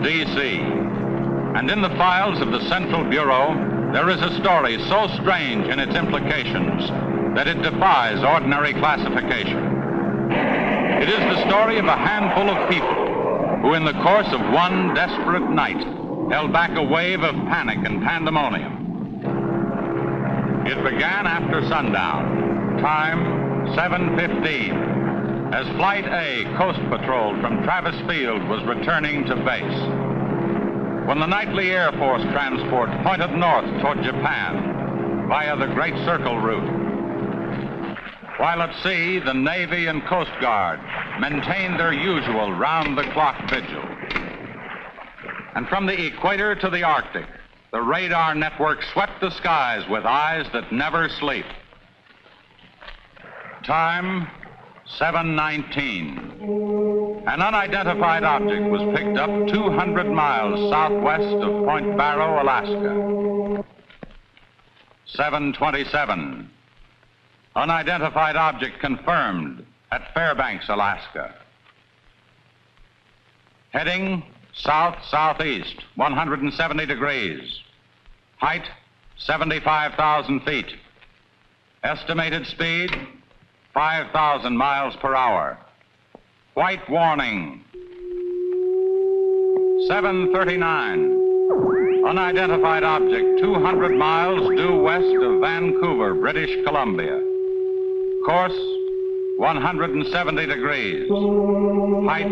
Washington, D.C. And in the files of the Central Bureau, there is a story so strange in its implications that it defies ordinary classification. It is the story of a handful of people who, in the course of one desperate night, held back a wave of panic and pandemonium. It began after sundown, time 7:15. As Flight A Coast Patrol from Travis Field was returning to base. When the nightly Air Force transport pointed north toward Japan via the Great Circle route. While at sea, the Navy and Coast Guard maintained their usual round-the-clock vigil. And from the equator to the Arctic, the radar network swept the skies with eyes that never sleep. Time 7:19. An unidentified object was picked up 200 miles southwest of Point Barrow, Alaska. 7:27. Unidentified object confirmed at Fairbanks, Alaska. Heading south-southeast, 170 degrees. Height, 75,000 feet. Estimated speed, 5,000 miles per hour. White warning. 7:39. Unidentified object 200 miles due west of Vancouver, British Columbia. Course 170 degrees. Height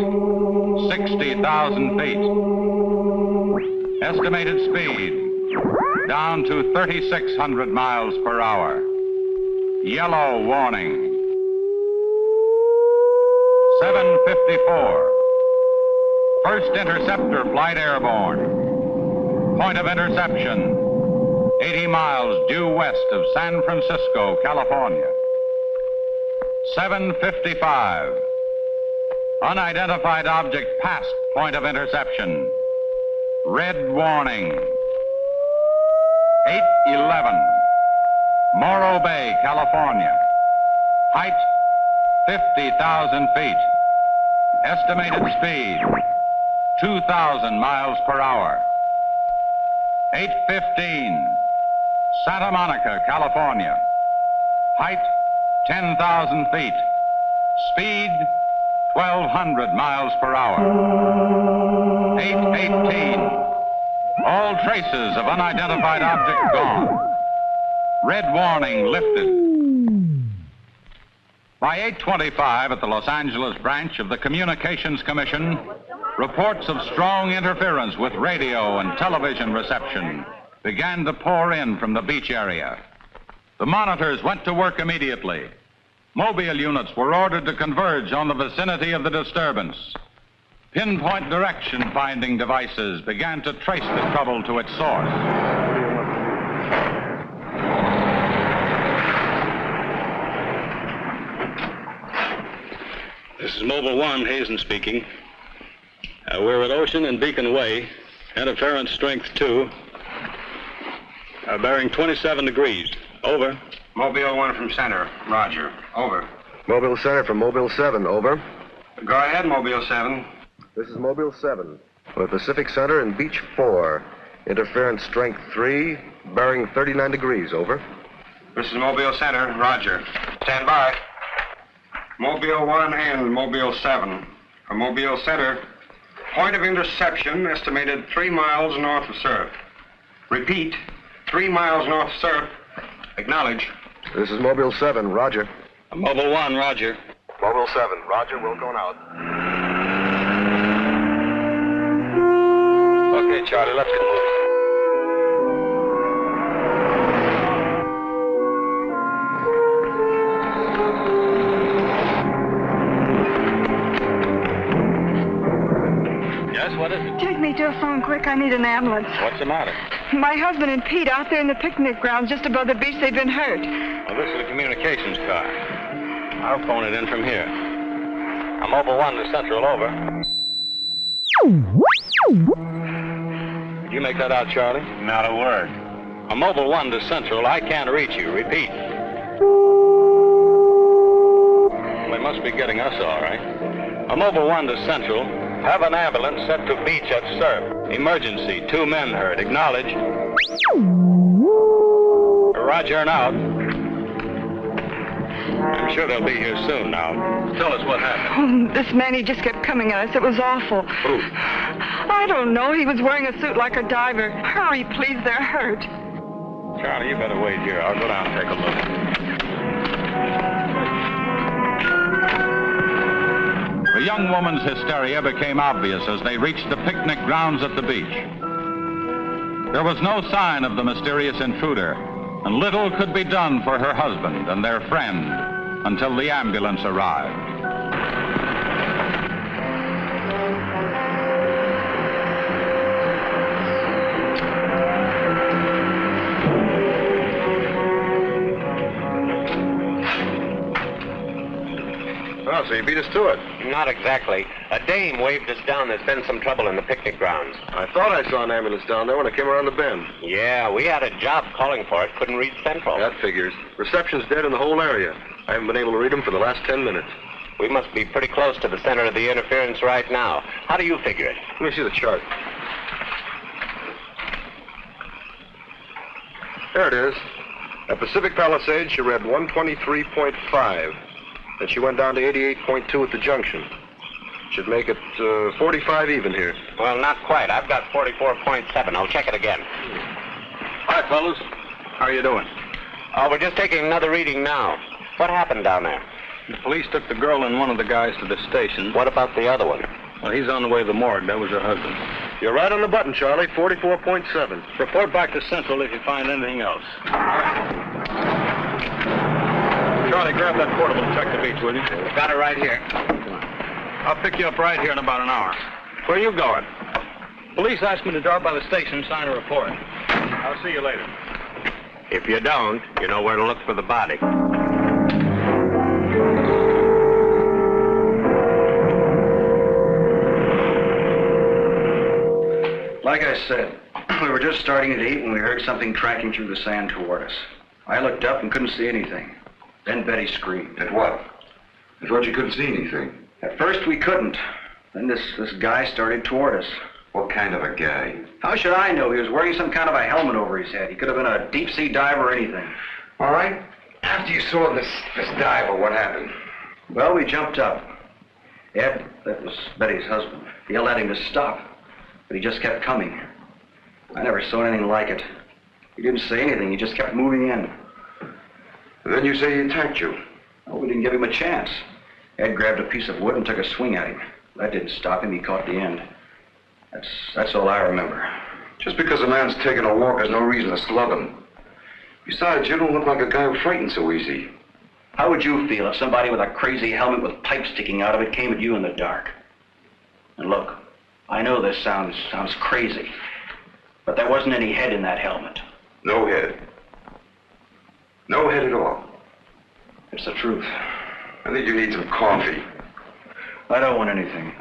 60,000 feet. Estimated speed down to 3,600 miles per hour. Yellow warning. 7:54. First interceptor flight airborne. Point of interception, 80 miles due west of San Francisco, California. 7:55. Unidentified object past point of interception. Red warning. 8:11. Morro Bay, California. Height 50,000 feet. Estimated speed 2,000 miles per hour. 8:15. Santa Monica, California. Height 10,000 feet. Speed 1,200 miles per hour. 8:18. All traces of unidentified object gone. Red warning lifted. By 8:25 at the Los Angeles branch of the Communications Commission, reports of strong interference with radio and television reception began to pour in from the beach area. The monitors went to work immediately. Mobile units were ordered to converge on the vicinity of the disturbance. Pinpoint direction finding devices began to trace the trouble to its source. This is Mobile 1, Hazen speaking. We're at Ocean and Beacon Way, interference strength 2, bearing 27 degrees. Over. Mobile 1 from center. Roger. Over. Mobile Center from Mobile 7. Over. Go ahead, Mobile 7. This is Mobile 7. We're Pacific Center and Beach 4. Interference strength 3, bearing 39 degrees. Over. This is Mobile Center. Roger. Stand by. Mobile 1 and Mobile 7. From Mobile Center, point of interception estimated 3 miles north of surf. Repeat, 3 miles north of surf. Acknowledge. This is Mobile 7. Roger. Mobile 1, Roger. Mobile 7. Roger. We're going out. Okay, Charlie, let's get moving. Yes, what is it? Take me to a phone quick. I need an ambulance. What's the matter? My husband and Pete out there in the picnic grounds just above the beach. They've been hurt. Well, this is the communications car. I'll phone it in from here. I'm Mobile 1 to Central, over. Did you make that out, Charlie? Not a word. I'm Mobile 1 to Central. I can't reach you. Repeat. They must be getting us all right. I'm Mobile 1 to Central. Have an ambulance sent to beach at Surf. Emergency. 2 men hurt. Acknowledge. Roger and out. I'm sure they'll be here soon now. Tell us what happened. Oh, this man, he just kept coming at us. It was awful. Who? I don't know. He was wearing a suit like a diver. Hurry, please. They're hurt. Charlie, you better wait here. I'll go down and take a look. The young woman's hysteria became obvious as they reached the picnic grounds at the beach. There was no sign of the mysterious intruder, and little could be done for her husband and their friend until the ambulance arrived. Oh, so you beat us to it. Not exactly. A dame waved us down. There's been some trouble in the picnic grounds. I thought I saw an ambulance down there when I came around the bend. Yeah, we had a job calling for it. Couldn't reach Central. That figures. Reception's dead in the whole area. I haven't been able to read them for the last 10 minutes. We must be pretty close to the center of the interference right now. How do you figure it? Let me see the chart. There it is. At Pacific Palisades, she read 123.5. Then she went down to 88.2 at the junction. Should make it 45 even here. Well, not quite. I've got 44.7. I'll check it again. Hi, fellas. How are you doing? Oh, we're just taking another reading now. What happened down there? The police took the girl and one of the guys to the station. What about the other one? Well, he's on the way to the morgue. That was her husband. You're right on the button, Charlie. 44.7. Report back to Central if you find anything else. Charlie, grab that portable and check the beach, will you? Got it right here. I'll pick you up right here in about an hour. Where are you going? Police asked me to drop by the station and sign a report. I'll see you later. If you don't, you know where to look for the body. Like I said, we were just starting to eat when we heard something tracking through the sand toward us. I looked up and couldn't see anything. Then Betty screamed. At what? I thought you couldn't see anything. At first we couldn't. Then this guy started toward us. What kind of a guy? How should I know? He was wearing some kind of a helmet over his head. He could have been a deep-sea diver or anything. All right. After you saw this diver, what happened? Well, we jumped up. Ed, that was Betty's husband, yelled at him to stop. But he just kept coming. I never saw anything like it. He didn't say anything. He just kept moving in. And then you say he attacked you. Oh, we didn't give him a chance. Ed grabbed a piece of wood and took a swing at him. That didn't stop him. He caught the end. That's all I remember. Just because a man's taking a walk is no reason to slug him. Besides, you don't look like a guy who frightens so easy. How would you feel if somebody with a crazy helmet with pipes sticking out of it came at you in the dark? And look, I know this sounds crazy, but there wasn't any head in that helmet. No head. No head at all. It's the truth. I think you need some coffee. I don't want anything.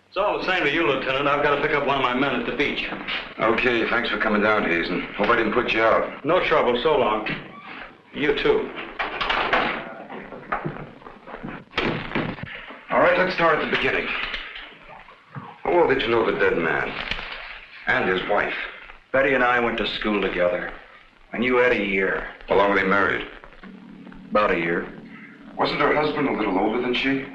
It's all the same to you, Lieutenant. I've got to pick up one of my men at the beach. Okay, thanks for coming down, Hazen. Hope I didn't put you out. No trouble. So long. You too. All right, let's start at the beginning. How well did you know the dead man? And his wife? Betty and I went to school together. I knew Ed a year. How long were they married? About a year. Wasn't her husband a little older than she?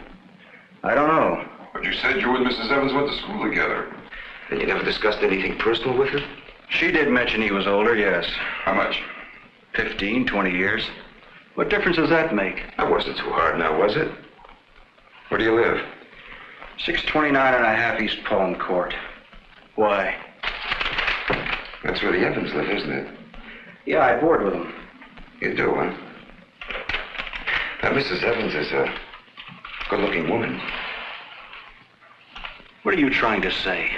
I don't know. But you said you and Mrs. Evans went to school together. And you never discussed anything personal with her? She did mention he was older, yes. How much? 15, 20 years. What difference does that make? That wasn't too hard now, was it? Where do you live? 629 and a half East Palm Court. Why? That's where the Evans live, isn't it? Yeah, I board with them. You do, huh? Now, Mrs. Evans is a good-looking woman. What are you trying to say?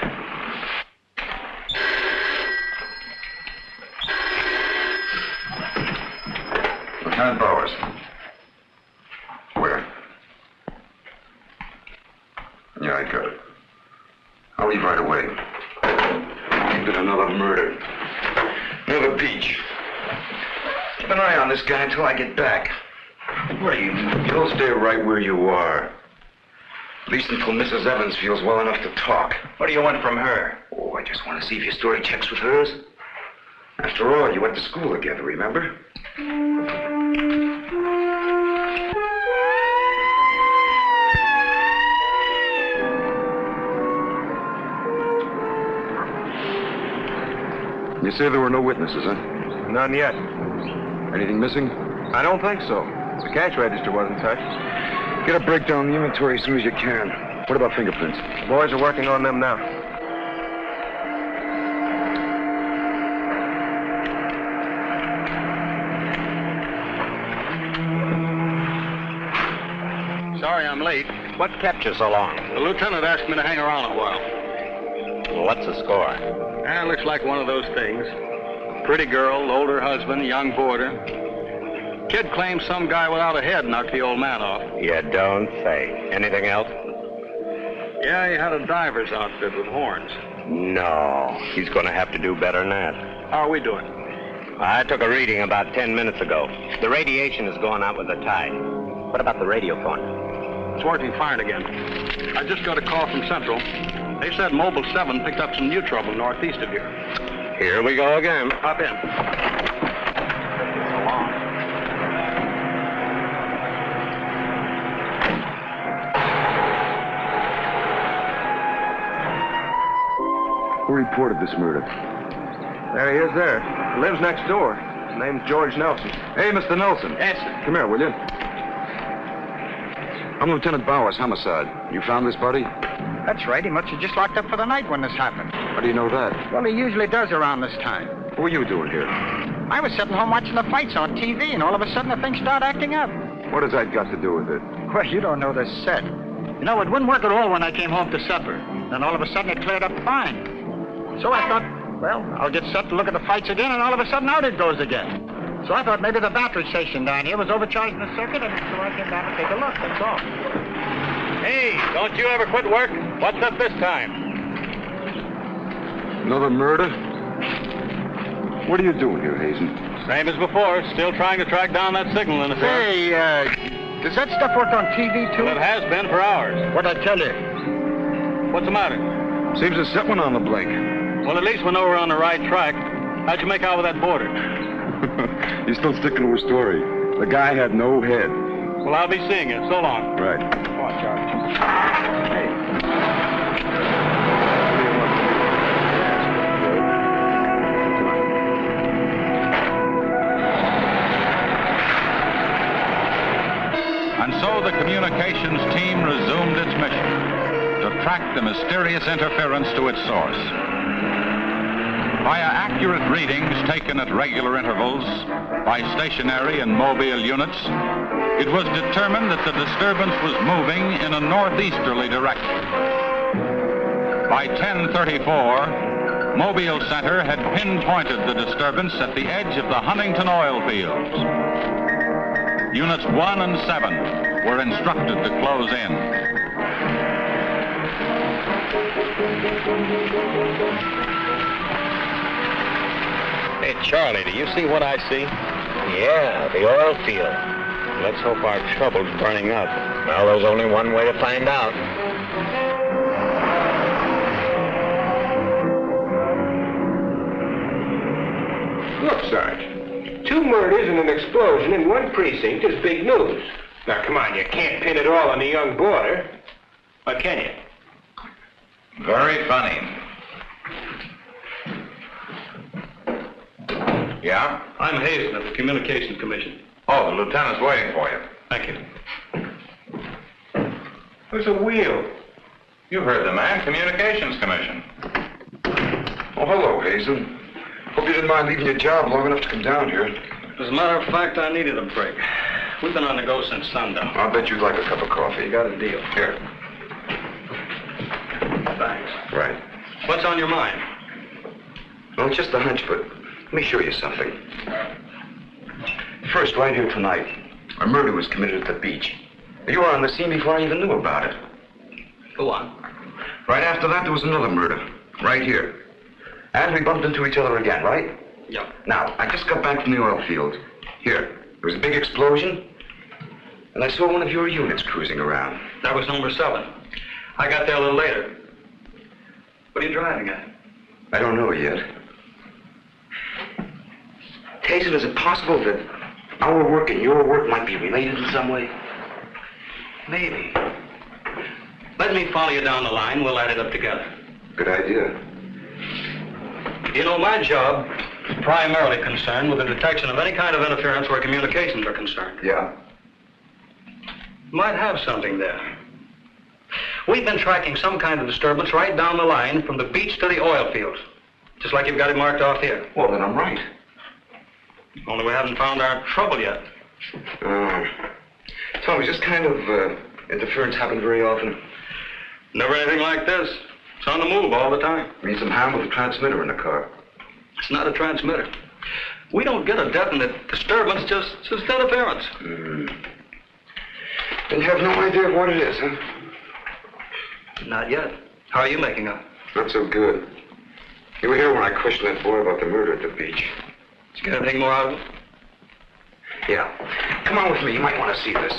Lieutenant Bowers. Where? Yeah, I got it. I'll leave right away. Ain't been another murder. Another beach. Keep an eye on this guy until I get back. What are you... You'll stay right where you are. At least until Mrs. Evans feels well enough to talk. What do you want from her? Oh, I just want to see if your story checks with hers. After all, you went to school together, remember? You say there were no witnesses, huh? None yet. Anything missing? I don't think so. The cash register wasn't touched. Get a breakdown of the inventory as soon as you can. What about fingerprints? The boys are working on them now. Sorry I'm late. What kept you so long? The lieutenant asked me to hang around a while. What's the score? Looks like one of those things. Pretty girl, older husband, young boarder. Kid claims some guy without a head knocked the old man off. You don't say. Anything else? Yeah, he had a diver's outfit with horns. No. He's going to have to do better than that. How are we doing? I took a reading about 10 minutes ago. The radiation is going out with the tide. What about the radio phone? It's working fine again. I just got a call from Central. They said Mobile 7 picked up some new trouble northeast of here. Here we go again. Hop in. Who reported this murder? There he is there. He lives next door. His name's George Nelson. Hey, Mr. Nelson. Yes, sir. Come here, will you? I'm Lieutenant Bowers, homicide. You found this body? That's right. He must have just locked up for the night when this happened. How do you know that? Well, he usually does around this time. What were you doing here? I was sitting home watching the fights on TV, and all of a sudden the thing started acting up. What has that got to do with it? Well, you don't know this set. You know, it wouldn't work at all when I came home to supper. Then all of a sudden it cleared up fine. So I thought, well, I'll get set to look at the fights again, and all of a sudden out it goes again. So I thought maybe the battery station down here was overcharging the circuit, and so I came down to take a look, that's all. Hey, don't you ever quit work? What's up this time? Another murder? What are you doing here, Hazen? Same as before. Still trying to track down that signal interference. Hey, does that stuff work on TV, too? Well, it has been for hours. What'd I tell you? What's the matter? Seems there's set one on the blink. Well, at least we know we're on the right track. How'd you make out with that boarder? You're still sticking to a story. The guy had no head. Well, I'll be seeing you. So long. Right. Come on, Charlie. Hey. And so the communications team resumed its mission to track the mysterious interference to its source. Via accurate readings taken at regular intervals by stationary and mobile units, it was determined that the disturbance was moving in a northeasterly direction. By 10:34, Mobile Center had pinpointed the disturbance at the edge of the Huntington oil fields. Units 1 and 7 were instructed to close in. Hey, Charlie, do you see what I see? Yeah, the oil field. Let's hope our trouble's burning up. Well, there's only one way to find out. Look, Sarge. 2 murders and an explosion in one precinct is big news. Now, come on, you can't pin it all on the young boarder. Or can you? Very funny. Yeah? I'm Hazen of the Communications Commission. Oh, the lieutenant's waiting for you. Thank you. There's a wheel. You heard the man, Communications Commission. Oh, hello, Hazen. Hope you didn't mind leaving your job long enough to come down here. As a matter of fact, I needed a break. We've been on the go since sundown. I'll bet you'd like a cup of coffee. You got a deal. Here. Thanks. Right. What's on your mind? Well, it's just a hunch, but let me show you something. First, right here tonight, a murder was committed at the beach. You were on the scene before I even knew about it. Go on. Right after that, there was another murder, right here. And we bumped into each other again, right? Yep. Now, I just got back from the oil field. Here, there was a big explosion. And I saw one of your units cruising around. That was number 7. I got there a little later. What are you driving at? I don't know yet. Hazen, is it possible that our work and your work might be related in some way? Maybe. Let me follow you down the line. We'll add it up together. Good idea. You know, my job is primarily concerned with the detection of any kind of interference where communications are concerned. Yeah? Might have something there. We've been tracking some kind of disturbance right down the line from the beach to the oil fields. Just like you've got it marked off here. Well, then I'm right. Only we haven't found our trouble yet. Tom, does this kind of interference happen very often? Never anything like this. It's on the move all the time. I mean, some harm with a transmitter in the car. It's not a transmitter. We don't get a definite disturbance, just interference. Then you have no idea of what it is, huh? Not yet. How are you making up? Not so good. You were here when I questioned that boy about the murder at the beach. Did you get anything more out of it? Yeah. Come on with me. You might want to see this.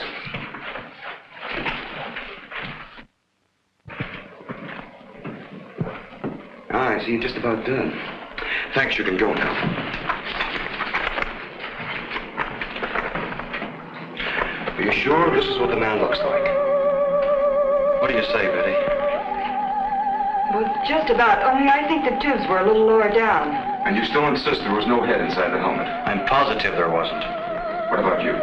I see you're just about done. Thanks, you can go now. Are you sure this is what the man looks like? What do you say, Betty? Well, just about, only I think the tubes were a little lower down. And you still insist there was no head inside the helmet? I'm positive there wasn't. What about you?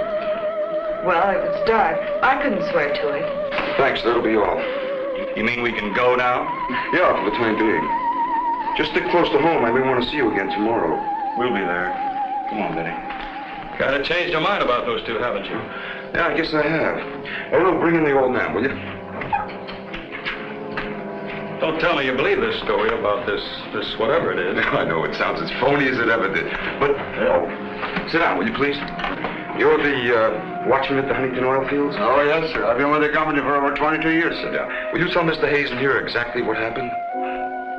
Well, it was dark. I couldn't swear to it. Thanks, that'll be all. You mean we can go now? Yeah, for the time being. Just stick close to home. I may want to see you again tomorrow. We'll be there. Come on, Betty. Kind of changed your mind about those two, haven't you? Yeah, I guess I have. Oh, bring in the old man, will you? Don't tell me you believe this story about this whatever it is. I know, it sounds as phony as it ever did. But, sit down, will you please? You're the watchman at the Huntington oil fields? Oh, yes, sir. I've been with the company for over 22 years, sir. Yeah. Will you tell Mr. Hazen here exactly what happened?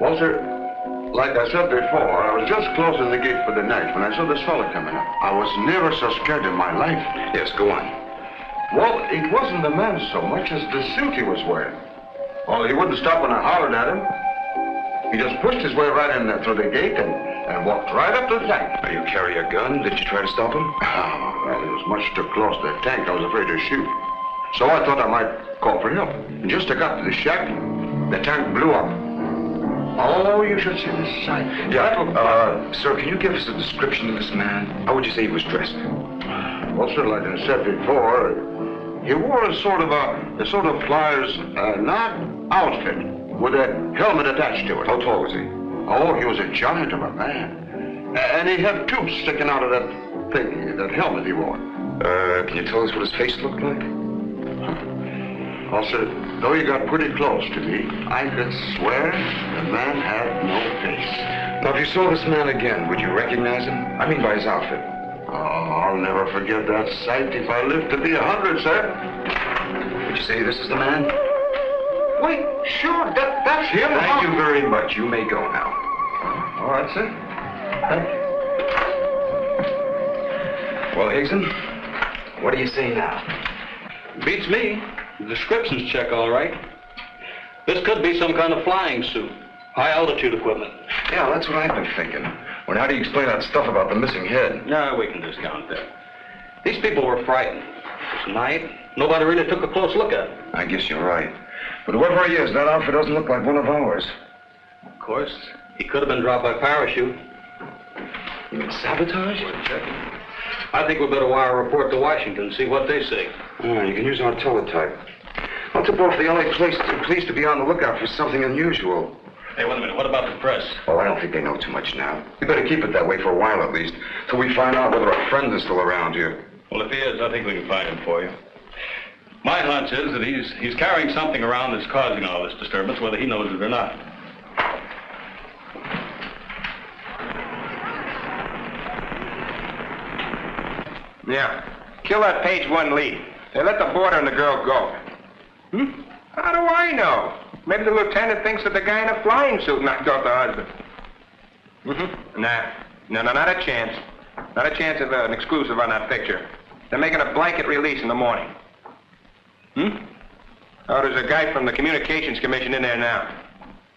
Well, sir, like I said before, I was just closing the gate for the night when I saw this fella coming up. I was never so scared in my life. Yes, go on. Well, it wasn't the man so much as the suit he was wearing. Well, he wouldn't stop when I hollered at him. He just pushed his way right in there through the gate and walked right up to the tank. Now, you carry a gun? Did you try to stop him? Oh, well, he was much too close to the tank. I was afraid to shoot. So I thought I might call for help. And just as I got to the shack, the tank blew up. Oh, you should see the sight. Yeah, sir, can you give us a description of this man? How would you say he was dressed? Well, sir, like I said before, he wore a sort of flyer's not outfit with a helmet attached to it. How tall was he? Oh, he was a giant of a man. And he had tubes sticking out of that thing, that helmet he wore. Can you tell us what his face looked like? Well, sir, though he got pretty close to me, I could swear the man had no face. Now, if you saw this man again, would you recognize him? I mean by his outfit. Oh, I'll never forget that sight if I live to be 100, sir. Would you say this is the man? Wait, sure, that's him. Thank you very much. You may go now. All right, sir. Thank you. Well, Hazen, what do you say now? Beats me. The descriptions check all right. This could be some kind of flying suit. High altitude equipment. Yeah, that's what I've been thinking. Well, how do you explain that stuff about the missing head? No, we can discount that. These people were frightened. It was night. Nobody really took a close look at it. I guess you're right. But whoever he is, that outfit doesn't look like one of ours. Of course, he could have been dropped by parachute. You mean sabotage? Worth checking. I think we better wire a report to Washington and see what they say. Oh, you can use our teletype. I'll tip off the LA police to be on the lookout for something unusual. Hey, wait a minute. What about the press? Oh, I don't think they know too much now. We better keep it that way for a while at least, till we find out whether our friend is still around here. Well, if he is, I think we can find him for you. My hunch is that he's carrying something around that's causing all this disturbance, whether he knows it or not. Yeah. Kill that page 1 lead. They let the boarder and the girl go. How do I know? Maybe the lieutenant thinks that the guy in a flying suit knocked off the husband. Nah. No, not a chance. Not a chance of an exclusive on that picture. They're making a blanket release in the morning. Oh, there's a guy from the Communications Commission in there now.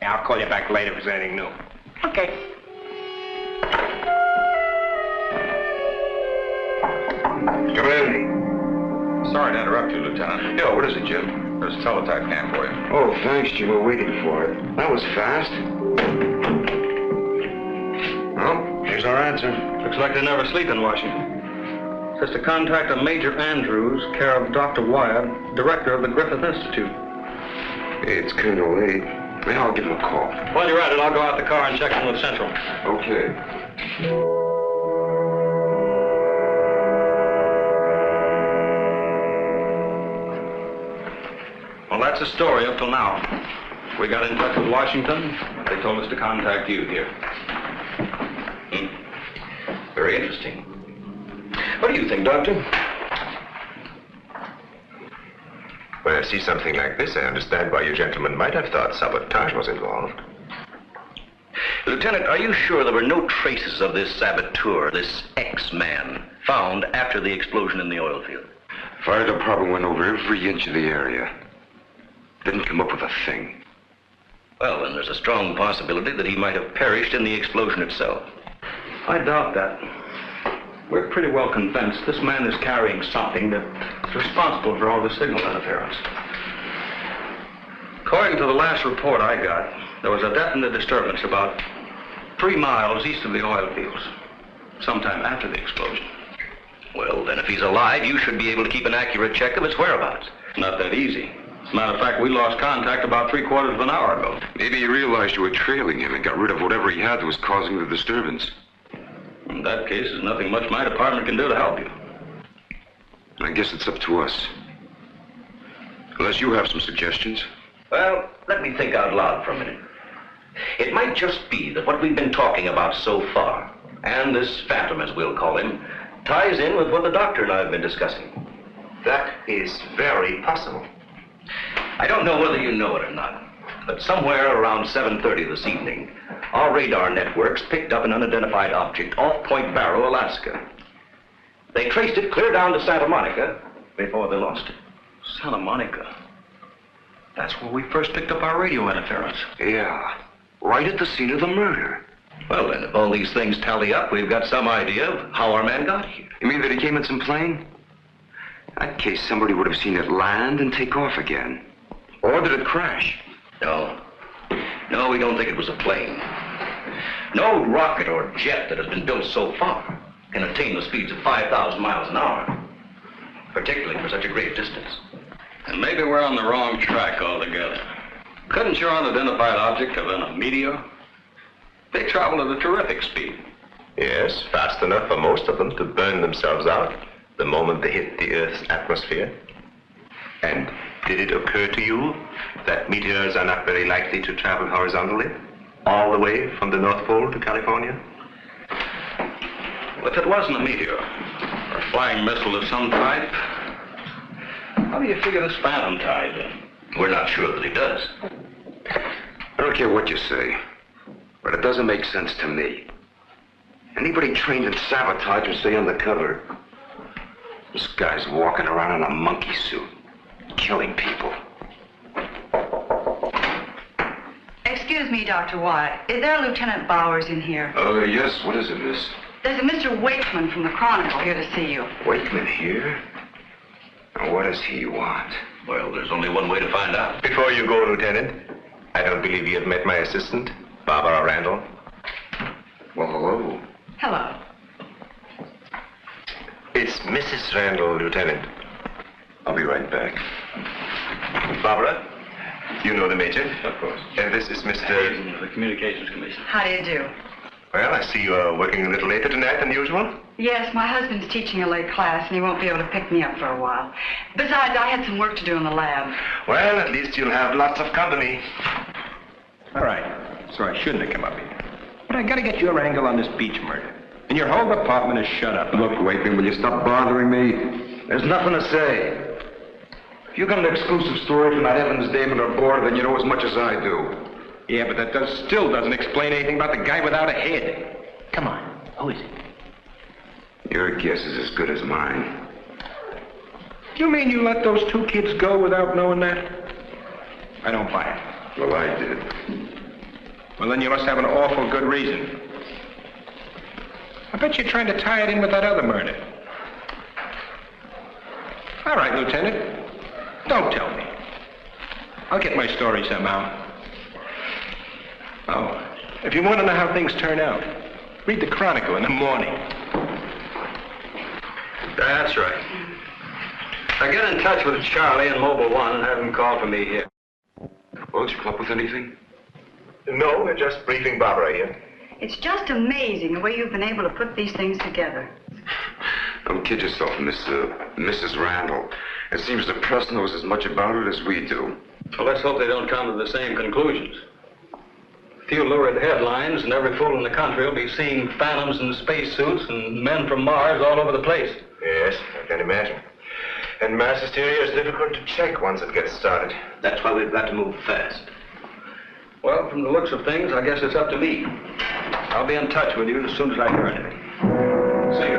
Yeah, I'll call you back later if there's anything new. Okay. Come in. Sorry to interrupt you, Lieutenant. Yeah, what is it, Jim? There's a teletype cam for you. Oh, thanks, Jim. We're waiting for it. That was fast. Well, here's our answer. Looks like they never sleep in Washington. Says to contact a Major Andrews, care of Dr. Wyatt, director of the Griffith Institute. Hey, it's kind of late. Yeah, I'll give him a call. While you're at it, I'll go out the car and check in with Central. Okay. Well, that's the story up till now. We got in touch with Washington. They told us to contact you here. Very interesting. What do you think, Doctor? When I see something like this, I understand why you gentlemen might have thought sabotage was involved. Lieutenant, are you sure there were no traces of this saboteur, this X-man, found after the explosion in the oil field? Fire department went over every inch of the area. Didn't come up with a thing. Well, then there's a strong possibility that he might have perished in the explosion itself. I doubt that. We're pretty well convinced this man is carrying something that's responsible for all the signal interference. According to the last report I got, there was a definite disturbance about 3 miles east of the oil fields, sometime after the explosion. Well, then if he's alive, you should be able to keep an accurate check of his whereabouts. Not that easy. As a matter of fact, we lost contact about 3/4 of an hour ago. Maybe you realized you were trailing him and got rid of whatever he had that was causing the disturbance. In that case, there's nothing much my department can do to help you. I guess it's up to us. Unless you have some suggestions. Well, let me think out loud for a minute. It might just be that what we've been talking about so far, and this phantom, as we'll call him, ties in with what the doctor and I have been discussing. That is very possible. I don't know whether you know it or not, but somewhere around 7:30 this evening, our radar networks picked up an unidentified object off Point Barrow, Alaska. They traced it clear down to Santa Monica before they lost it. Santa Monica? That's where we first picked up our radio interference. Yeah, right at the scene of the murder. Well, then, if all these things tally up, we've got some idea of how our man got here. You mean that he came in some plane? In that case, somebody would have seen it land and take off again. Or did it crash? No. No, we don't think it was a plane. No rocket or jet that has been built so far can attain the speeds of 5,000 miles an hour, particularly for such a great distance. And maybe we're on the wrong track altogether. Couldn't your unidentified object have been a meteor? They travel at a terrific speed. Yes, fast enough for most of them to burn themselves out the moment they hit the Earth's atmosphere. And did it occur to you that meteors are not very likely to travel horizontally, all the way from the North Pole to California? Well, if it wasn't a meteor, or a flying missile of some type, how do you figure this phantom ties in? We're not sure that he does. I don't care what you say, but it doesn't make sense to me. Anybody trained in sabotage would stay undercover. This guy's walking around in a monkey suit, killing people. Excuse me, Dr. Wyatt. Is there Lieutenant Bowers in here? Oh, yes. What is it, miss? There's a Mr. Wakeman from the Chronicle here to see you. Wakeman here? Now, what does he want? Well, there's only one way to find out. Before you go, Lieutenant, I don't believe you have met my assistant, Barbara Randall. Well, hello. Hello. It's Mrs. Randall, Lieutenant. I'll be right back. Barbara, you know the Major? Of course. And this is Mr. The Communications Commission. How do you do? Well, I see you are working a little later tonight than usual. Yes, my husband's teaching a late class, and he won't be able to pick me up for a while. Besides, I had some work to do in the lab. Well, at least you'll have lots of company. All right. So I shouldn't have come up here. But I gotta get your angle on this Beach murder. And your whole department is shut up. Look, Wakeman, will you stop bothering me? There's nothing to say. If you got an exclusive story from that Evans Damon or Board, then you know as much as I do. Yeah, but that still doesn't explain anything about the guy without a head. Come on. Who is it? Your guess is as good as mine. You mean you let those two kids go without knowing that? I don't buy it. Well, I did. Well, then you must have an awful good reason. I bet you're trying to tie it in with that other murder. All right, Lieutenant. Don't tell me. I'll get my story somehow. Oh, if you want to know how things turn out, read the Chronicle in the morning. That's right. Now get in touch with Charlie in Mobile 1 and have him call for me here. Well, did you come up with anything? No, we're just briefing Barbara here. It's just amazing the way you've been able to put these things together. Don't kid yourself, Mrs. Randall. It seems the press knows as much about it as we do. Well, let's hope they don't come to the same conclusions. A few lurid headlines, and every fool in the country will be seeing phantoms in spacesuits and men from Mars all over the place. Yes, I can imagine. And mass hysteria is difficult to check once it gets started. That's why we've got to move fast. Well, from the looks of things, I guess it's up to me. I'll be in touch with you as soon as I hear anything. See you.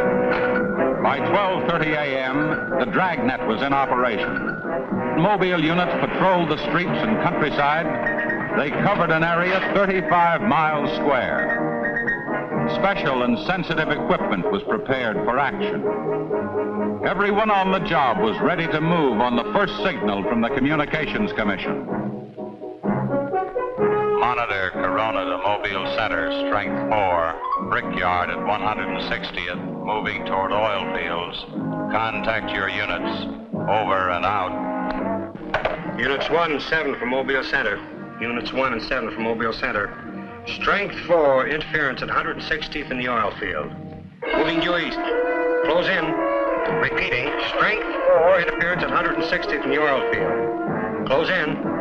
By 12:30 a.m., the dragnet was in operation. Mobile units patrolled the streets and countryside. They covered an area 35 miles square. Special and sensitive equipment was prepared for action. Everyone on the job was ready to move on the first signal from the Communications Commission. Monitor Corona to Mobile Center, strength 4, Brickyard at 160th, moving toward oil fields. Contact your units. Over and out. Units 1 and 7 from Mobile Center. Units 1 and 7 from Mobile Center. Strength 4, interference at 160th in the oil field. Moving due east. Close in. Repeating, strength 4, interference at 160th in the oil field. Close in.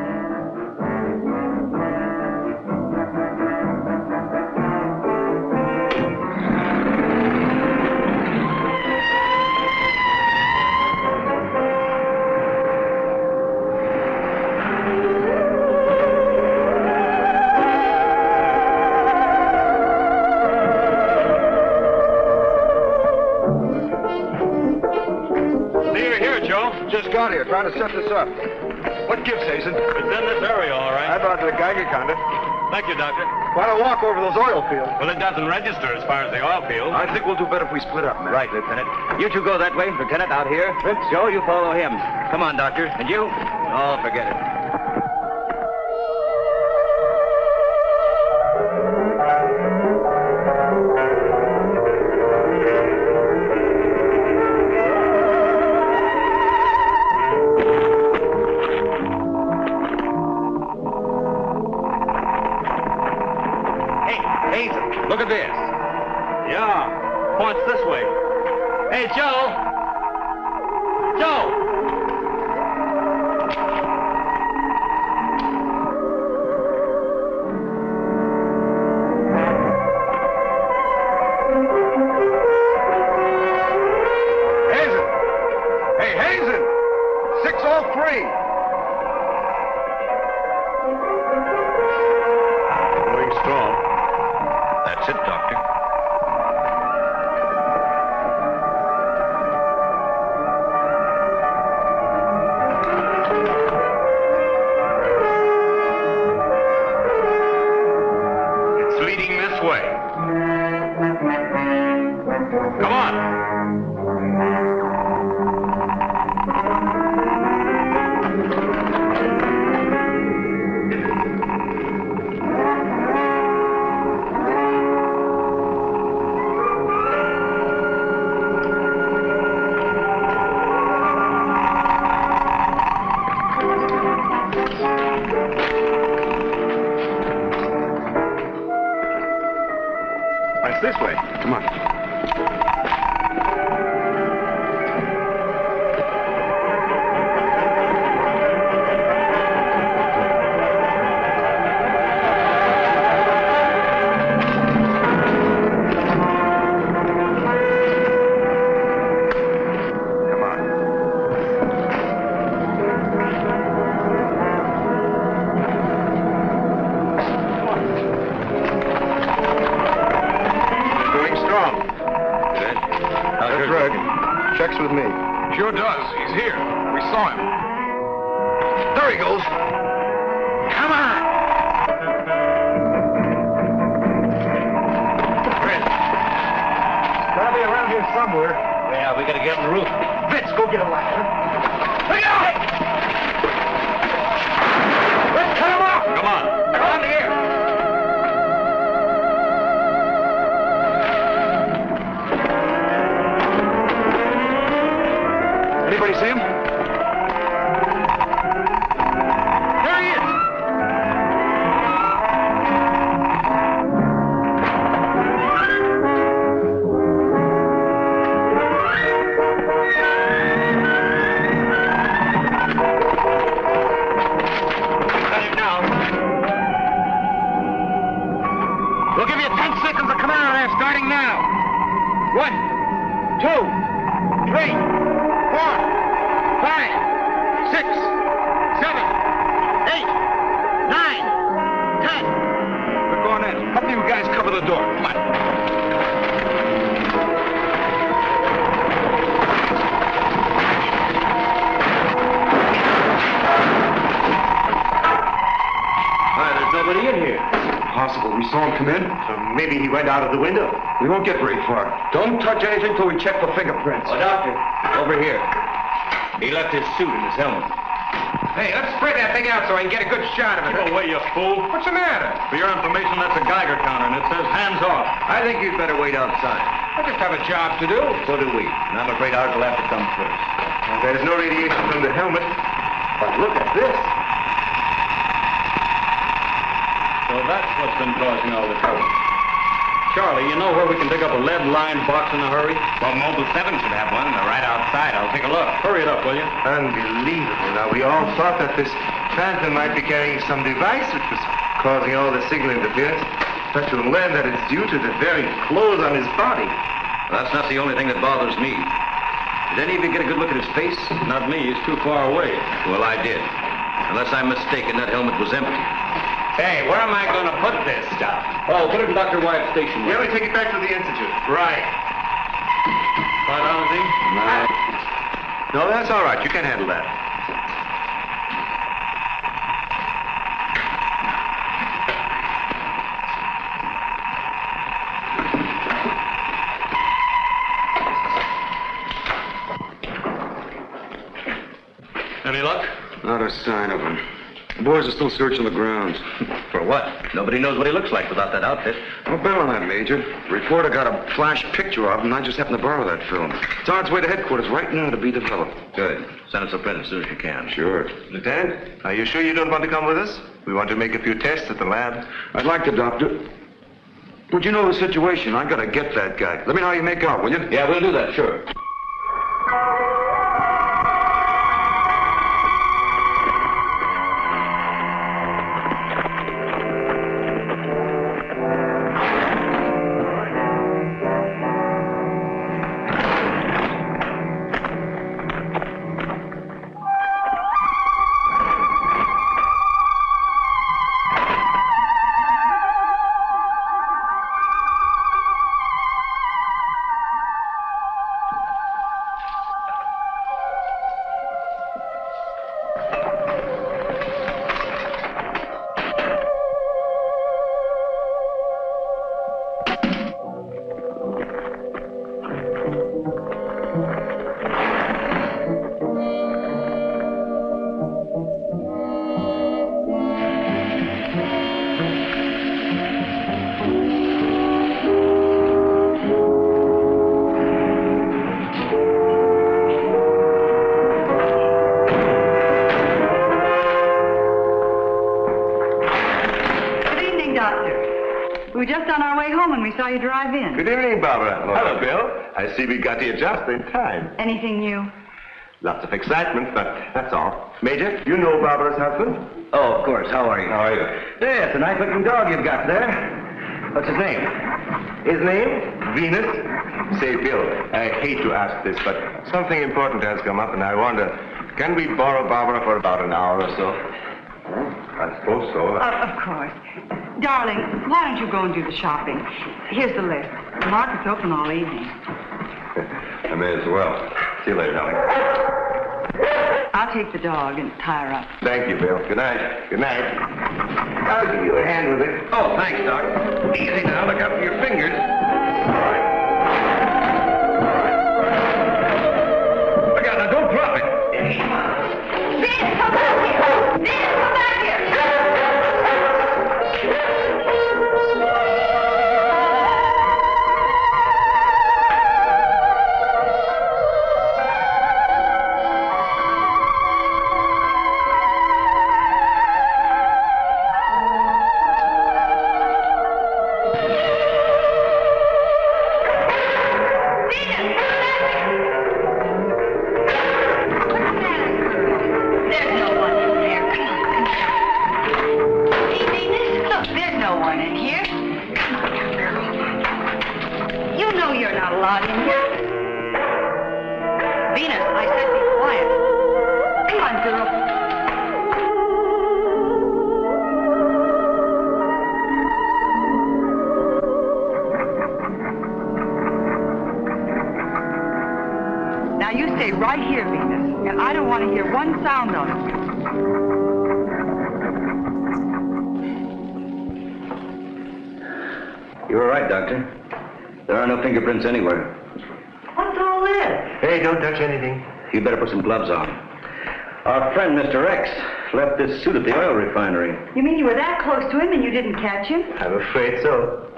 Just got here, trying to set this up. What gives, Hazen? It's in this area, all right. I brought the Geiger counter. Thank you, Doctor. Why don't walk over those oil fields? Well, it doesn't register as far as the oil field. I think we'll do better if we split up, man. Right, Lieutenant. You two go that way, Lieutenant, out here. Joe, you follow him. Come on, Doctor. And you? Oh, forget it. Look at this. Yeah, points this way. Hey, Joe! Joe! Hazen! Hey, Hazen! 603! Going strong. That's it, Doctor. It's leading this way. Come on. It's this way. Come on. Checks with me. Sure does. He's here. We saw him. There he goes. Come on! Gotta be around here somewhere. Yeah, we gotta get on the roof. Vince, go get a ladder. Look out! Let's cut him off! Come on. Around here. Anybody see him? There he is. Got him now. We'll give you 10 seconds to come out of there, starting now. 1, 2, 3, 4, 5, 6, 7, 8, 9, 10. We're going in. Help you guys cover the door. Come on. There's nobody in here. Possible. We saw him come in. So maybe he went out of the window. We won't get very far. Don't touch anything till we check for fingerprints. Oh, Doctor, over here. He left his suit and his helmet. Hey, let's spread that thing out so I can get a good shot of it. Go away, you fool. What's the matter? For your information, that's a Geiger counter, and it says hands off. I think you'd better wait outside. I just have a job to do. So do we. And I'm afraid ours will have to come first. There's no radiation from the helmet. But look at this. So that's what's been causing all the trouble. Charlie, you know where we can pick up a lead-lined box in a hurry? Well, Mobile 7 should have one. They're right outside. I'll take a look. Hurry it up, will you? Unbelievable. Now, we all thought that this phantom might be carrying some device which was causing all the signal interference. But to learn that it's due to the very clothes on his body. Well, that's not the only thing that bothers me. Did any of you get a good look at his face? Not me. He's too far away. Well, I did. Unless I'm mistaken, that helmet was empty. Hey, where am I going to put this stuff? Oh, put it in Dr. Wyatt's station. Yeah, we take it back to the Institute. Right. Quite honestly? No, that's all right. You can handle that. Any luck? Not a sign of him. The boys are still searching the grounds. For what? Nobody knows what he looks like without that outfit. I'll bet on that, Major. The reporter got a flash picture of him, and I just happened to borrow that film. It's on its way to headquarters right now to be developed. Good. Send us a print as soon as you can. Sure. Lieutenant, are you sure you don't want to come with us? We want to make a few tests at the lab. I'd like to, Doctor. But you know the situation. I gotta get that guy. Let me know how you make out, will you? Yeah, we'll do that, sure. We were just on our way home when we saw you drive in. Good evening, Barbara. Hello, Bill. I see we got here just in time. Anything new? Lots of excitement, but that's all. Major, you know Barbara's husband? Oh, of course. How are you? How are you? Yeah, it's a nice-looking dog you've got there. What's his name? His name? Venus. Say, Bill, I hate to ask this, but something important has come up, and I wonder, can we borrow Barbara for about an hour or so? I suppose so. Of course. Darling, why don't you go and do the shopping? Here's the list. The market's open all evening. I may as well. See you later, darling. I'll take the dog and tie her up. Thank you, Bill. Good night. Good night. I'll give you a hand with it. Oh, thanks, Doc. Easy now. Look out for your fingers. Look out now. Don't drop it. Vince, come back here! Vince, come back here! Fingerprints anywhere. What's all this? Hey, don't touch anything. You better put some gloves on. Our friend, Mr. X, left this suit at the oil refinery. You mean you were that close to him and you didn't catch him? I'm afraid so.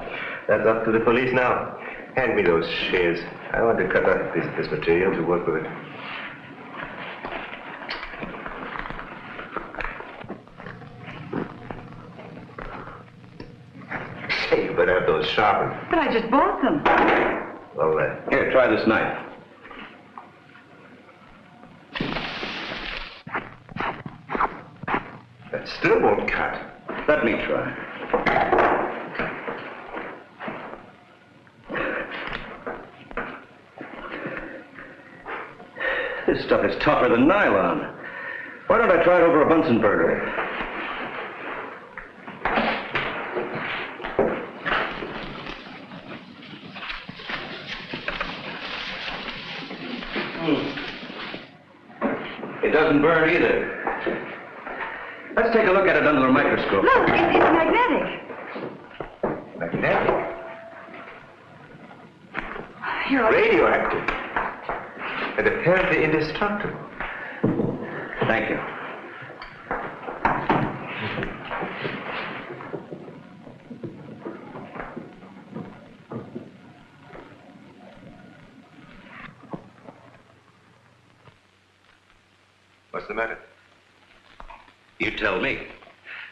That's up to the police now. Hand me those shears. I want to cut up this material to work with it. Hey, you better have those sharpened. But I just bought them. Well, here, try this knife. That still won't cut. Let me try. This stuff is tougher than nylon. Why don't I try it over a Bunsen burner? It doesn't burn either. Let's take a look at it under the microscope. Look, it's magnetic. Magnetic? Here, radioactive. And apparently indestructible. Thank you. What's the matter? You tell me.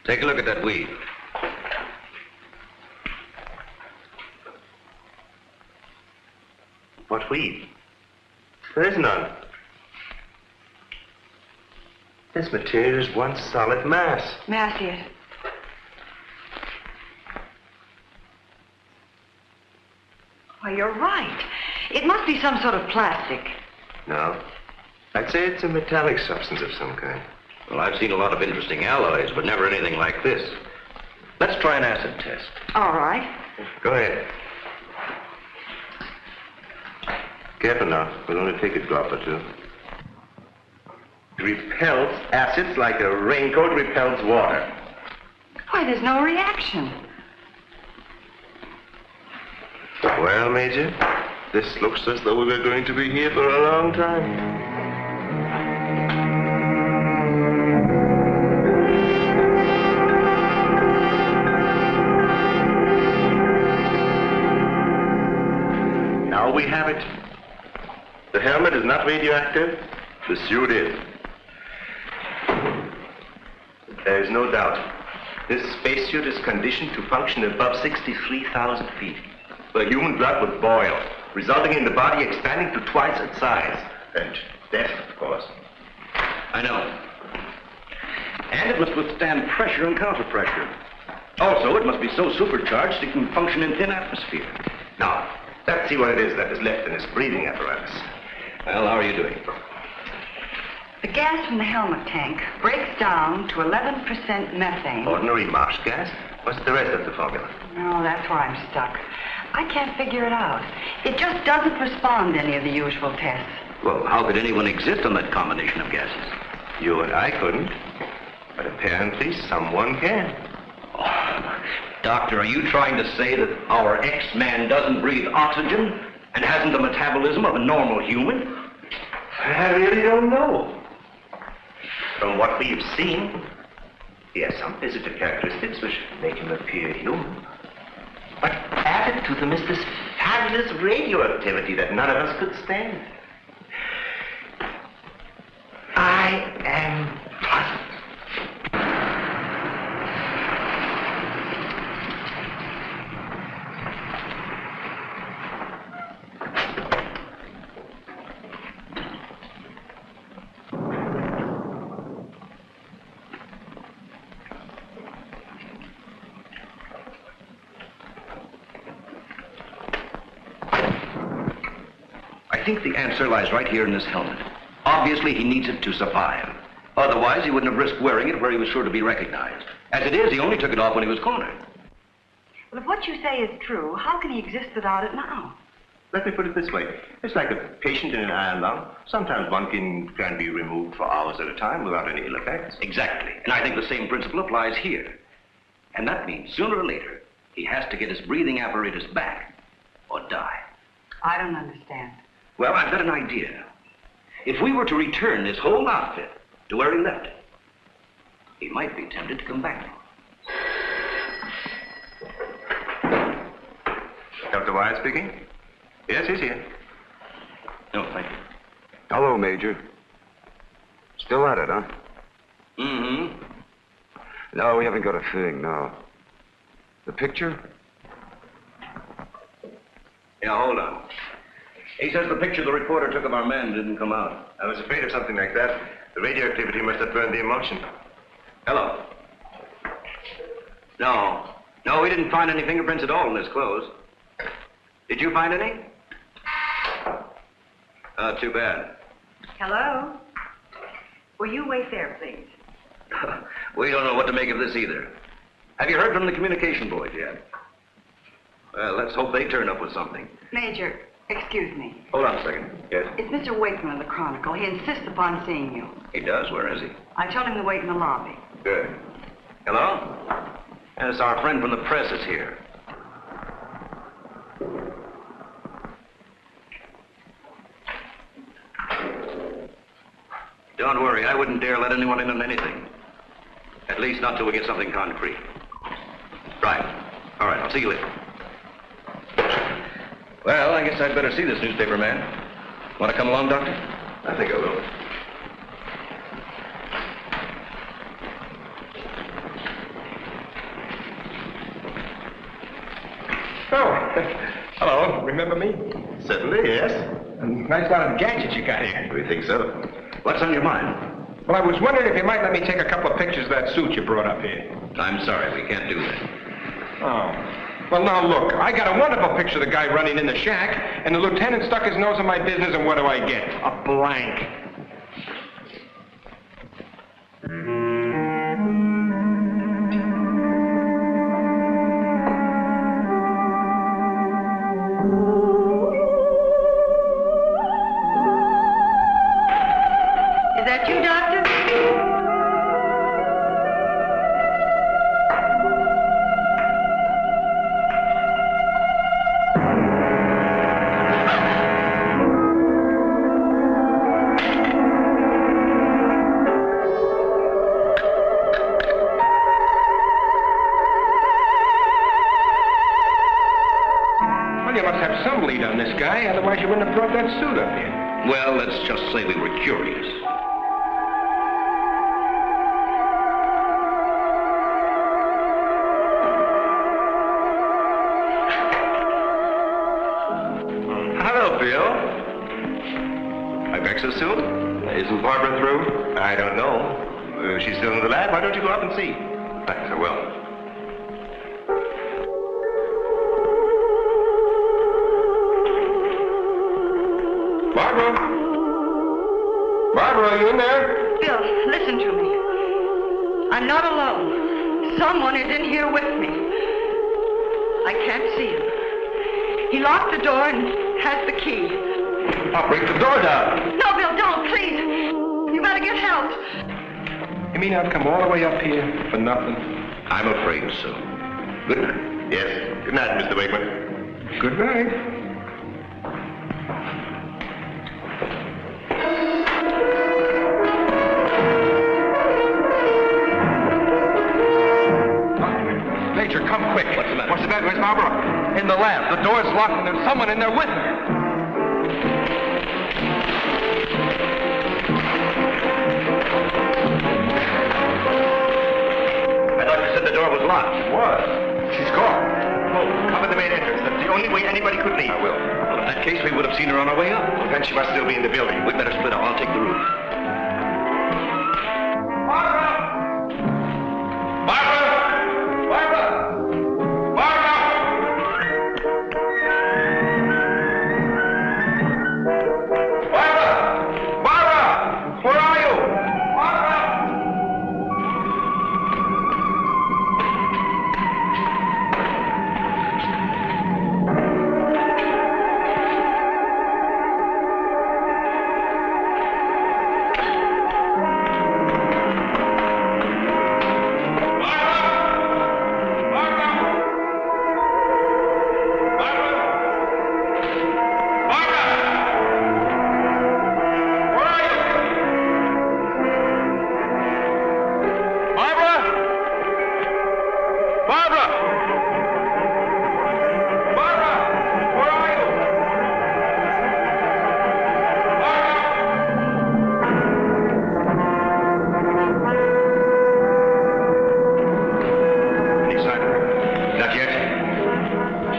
Take a look at that weed. What weed? There is none. This material is one solid mass. May I see it? Why, you're right. It must be some sort of plastic. No. I'd say it's a metallic substance of some kind. Well, I've seen a lot of interesting alloys, but never anything like this. Let's try an acid test. All right. Go ahead. Careful now. We'll only take a drop or two. It repels acids like a raincoat repels water. Why, there's no reaction. Well, Major, this looks as though we were going to be here for a long time. Now we have it. The helmet is not radioactive. The suit is. There is no doubt. This spacesuit is conditioned to function above 63,000 feet, where human blood would boil, resulting in the body expanding to twice its size. And death, of course. I know. And it must withstand pressure and counterpressure. Also, it must be so supercharged it can function in thin atmosphere. Now, let's see what it is that is left in this breathing apparatus. Well, how are you doing? The gas from the helmet tank breaks down to 11% methane. Ordinary marsh gas? What's the rest of the formula? No, that's where I'm stuck. I can't figure it out. It just doesn't respond to any of the usual tests. Well, how could anyone exist on that combination of gases? You and I couldn't, but apparently someone can. Oh, Doctor, are you trying to say that our X-Man doesn't breathe oxygen and hasn't the metabolism of a normal human? I really don't know. From what we've seen, he has some physical characteristics which make him appear human. But added to them is this fabulous radioactivity that none of us could stand. I am puzzled. I think the answer lies right here in this helmet. Obviously, he needs it to survive. Otherwise, he wouldn't have risked wearing it where he was sure to be recognized. As it is, he only took it off when he was cornered. Well, if what you say is true, how can he exist without it now? Let me put it this way. It's like a patient in an iron lung. Sometimes one can be removed for hours at a time without any ill effects. Exactly. And I think the same principle applies here. And that means sooner or later, he has to get his breathing apparatus back or die. I don't understand. Well, I've got an idea. If we were to return this whole outfit to where he left it, he might be tempted to come back. Dr. Wyatt speaking? Yes, he's here. No, thank you. Hello, Major. Still at it, huh? Mm-hmm. No, we haven't got a thing, no. The picture? Yeah, hold on. He says the picture the reporter took of our man didn't come out. I was afraid of something like that. The radioactivity must have burned the emulsion. Hello. No, we didn't find any fingerprints at all in his clothes. Did you find any? Too bad. Hello? Will you wait there, please? We don't know what to make of this either. Have you heard from the communication boys yet? Well, let's hope they turn up with something. Major, excuse me. Hold on a second. Yes? It's Mr. Wakeman of the Chronicle. He insists upon seeing you. He does? Where is he? I told him to wait in the lobby. Good. Hello? Yes, our friend from the press is here. Don't worry, I wouldn't dare let anyone in on anything. At least not till we get something concrete. Right. All right, I'll see you later. Well, I guess I'd better see this newspaper man. Want to come along, Doctor? I think I will. Oh, hello. Remember me? Certainly, yes. A nice lot of gadgets you got here. We think so. What's on your mind? Well, I was wondering if you might let me take a couple of pictures of that suit you brought up here. I'm sorry, we can't do that. Oh. Well, now, look, I got a wonderful picture of the guy running in the shack, and the lieutenant stuck his nose in my business, and what do I get? A blank. Is that you, Doctor? Well, you must have some lead on this guy, otherwise you wouldn't have brought that suit up here. Well, let's just say we were curious. Hello, Bill. My back so soon? Isn't Barbara through? I don't know. She's still in the lab. Why don't you go up and see? Thanks, I will. Barbara? Barbara, are you in there? Bill, listen to me. I'm not alone. Someone is in here with me. I can't see him. He locked the door and has the key. I'll break the door down. No, Bill, don't, please. You gotta get help. You mean I'd come all the way up here for nothing? I'm afraid so. Good night. Yes. Good night, Mr. Wakeman. Good night. Major, come quick. What's the matter? What's the matter? Where's Barbara? In the lab. The door's locked and there's someone in there with her. I thought you said the door was locked. It was. She's gone. Oh, cover the main entrance. That's the only way anybody could leave. I will. Well, in that case, we would have seen her on our way up. Well, then she must still be in the building. We'd better split up. I'll take the roof. Barbara! Barbara! Barbara! Barbara! Barbara! Barbara! Where are you? Barbara! Any sign of her? Not yet.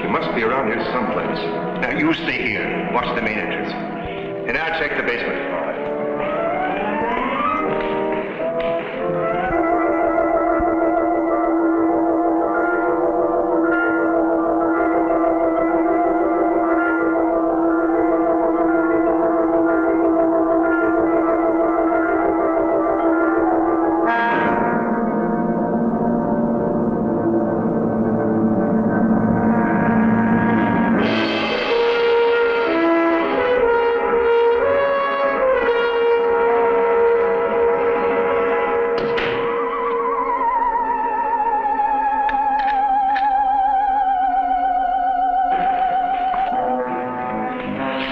She must be around here someplace. Now, you stay here. Watch the main entrance. And I'll check the basement. All right.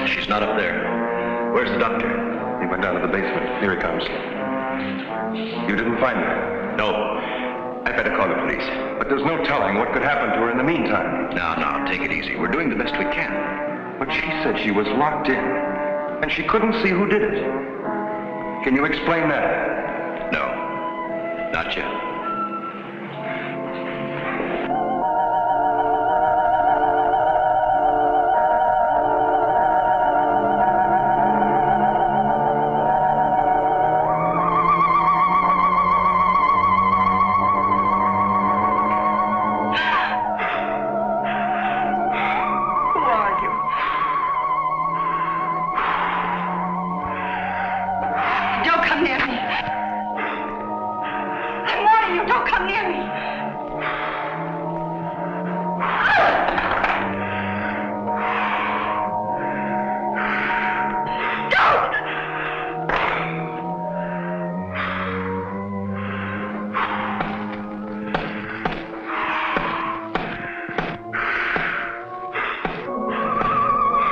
She's not up there. Where's the doctor? He went down to the basement. Here he comes. You didn't find her? No. I'd better call the police. But there's no telling what could happen to her in the meantime. Now, take it easy. We're doing the best we can. But she said she was locked in, and she couldn't see who did it. Can you explain that? No. Not yet. Who are you? Don't come near me. I'm warning you, don't come near me.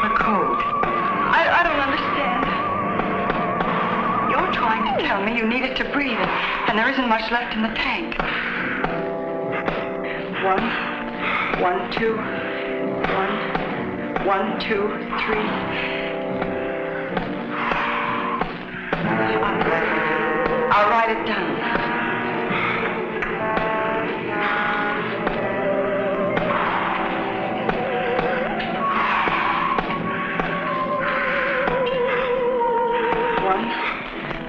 The code. I don't understand. You're trying to tell me you need it to breathe, and there isn't much left in the tank. 1, 1, 2, 1, 1, 2, 3. I'll write it down.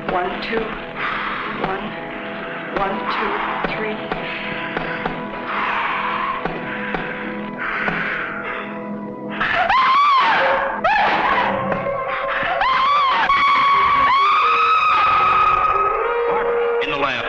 One, two, 1, 2, 3. In the lab.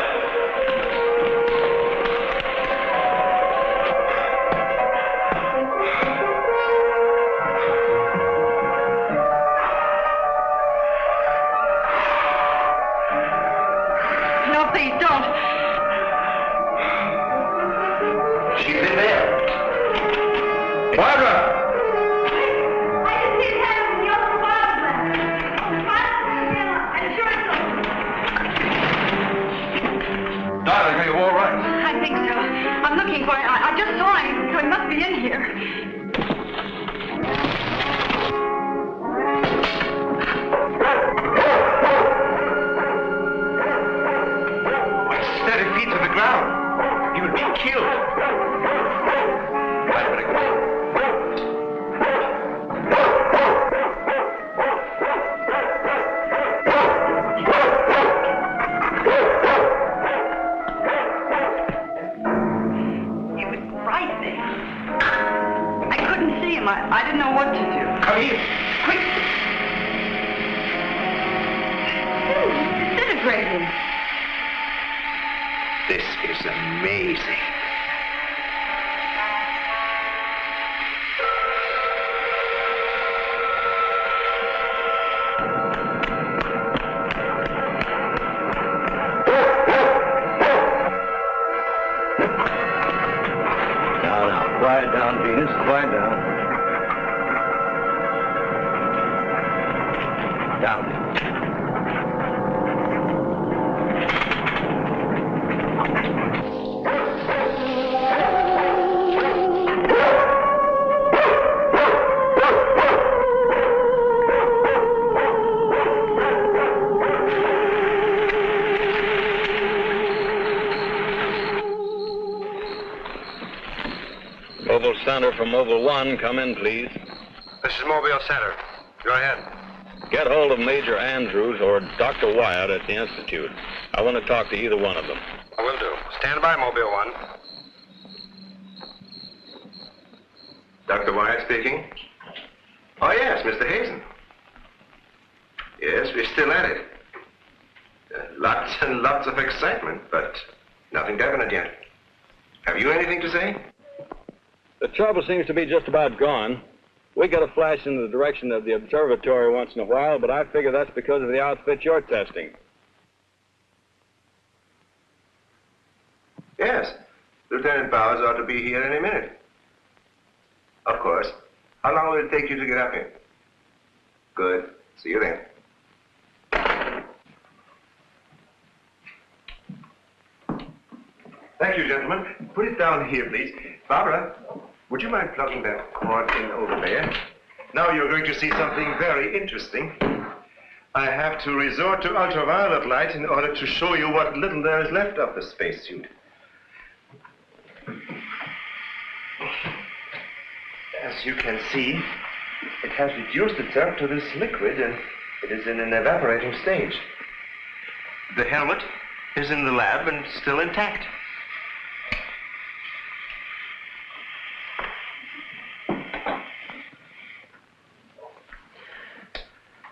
radium. This is amazing. Now, quiet down, Venus. Quiet down. Down. Mobile Center from Mobile 1, come in, please. This is Mobile Center. Go ahead. Get hold of Major Andrews or Dr. Wyatt at the Institute. I want to talk to either one of them. I will do. Stand by, Mobile 1. Dr. Wyatt speaking. Oh, yes, Mr. Hazen. Yes, we're still at it. Lots and lots of excitement, but nothing definite yet. Have you anything to say? The trouble seems to be just about gone. We get a flash in the direction of the observatory once in a while, but I figure that's because of the outfit you're testing. Yes. Lieutenant Bowers ought to be here any minute. Of course. How long will it take you to get up here? Good. See you then. Thank you, gentlemen. Put it down here, please. Barbara, would you mind plugging that cord in over there? Now you're going to see something very interesting. I have to resort to ultraviolet light in order to show you what little there is left of the spacesuit. As you can see, it has reduced itself to this liquid and it is in an evaporating stage. The helmet is in the lab and still intact.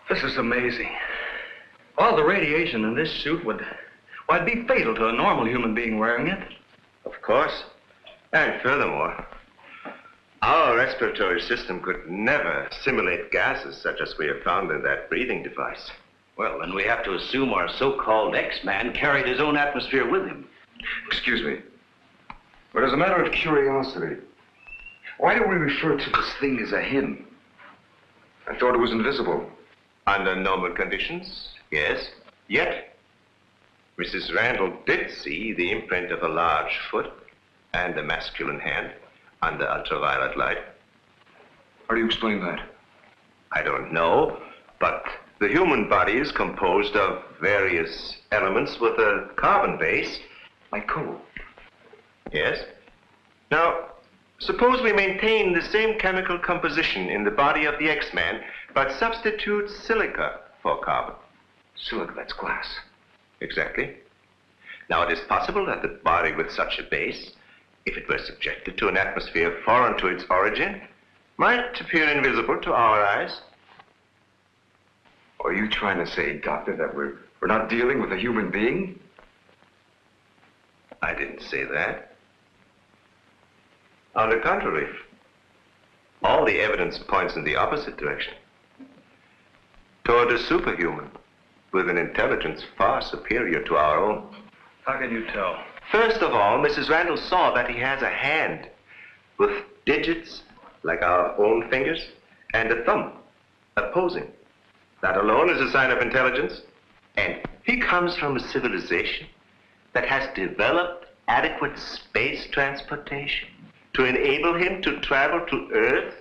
This is amazing. All the radiation in this suit would be fatal to a normal human being wearing it. Of course. And furthermore, our respiratory system could never assimilate gases such as we have found in that breathing device. Well, then we have to assume our so-called X-Man carried his own atmosphere with him. Excuse me. But as a matter of curiosity, why do we refer to this thing as a him? I thought it was invisible. Under normal conditions, yes. Yet, Mrs. Randall did see the imprint of a large foot and a masculine hand under ultraviolet light. How do you explain that? I don't know, but the human body is composed of various elements with a carbon base. Like coal? Yes. Now, suppose we maintain the same chemical composition in the body of the X-Man, but substitute silica for carbon. Silica, that's glass. Exactly. Now, it is possible that the body with such a base, if it were subjected to an atmosphere foreign to its origin, might appear invisible to our eyes. Are you trying to say, Doctor, that we're not dealing with a human being? I didn't say that. On the contrary, all the evidence points in the opposite direction. Toward a superhuman with an intelligence far superior to our own. How can you tell? First of all, Mrs. Randall saw that he has a hand with digits like our own fingers and a thumb opposing. That alone is a sign of intelligence. And he comes from a civilization that has developed adequate space transportation to enable him to travel to Earth.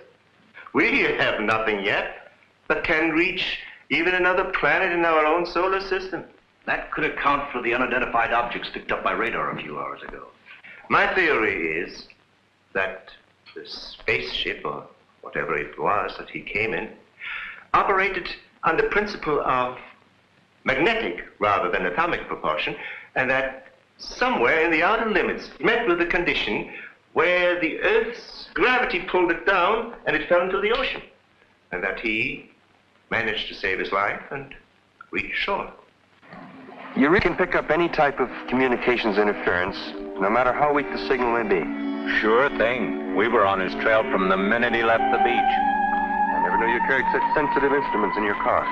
We have nothing yet, but can reach even another planet in our own solar system. That could account for the unidentified objects picked up by radar a few hours ago. My theory is that the spaceship, or whatever it was that he came in, operated on the principle of magnetic rather than atomic propulsion, and that somewhere in the outer limits met with a condition where the Earth's gravity pulled it down and it fell into the ocean, and that he managed to save his life and reach shore. You can pick up any type of communications interference, no matter how weak the signal may be. Sure thing. We were on his trail from the minute he left the beach. I never knew you carried such sensitive instruments in your car.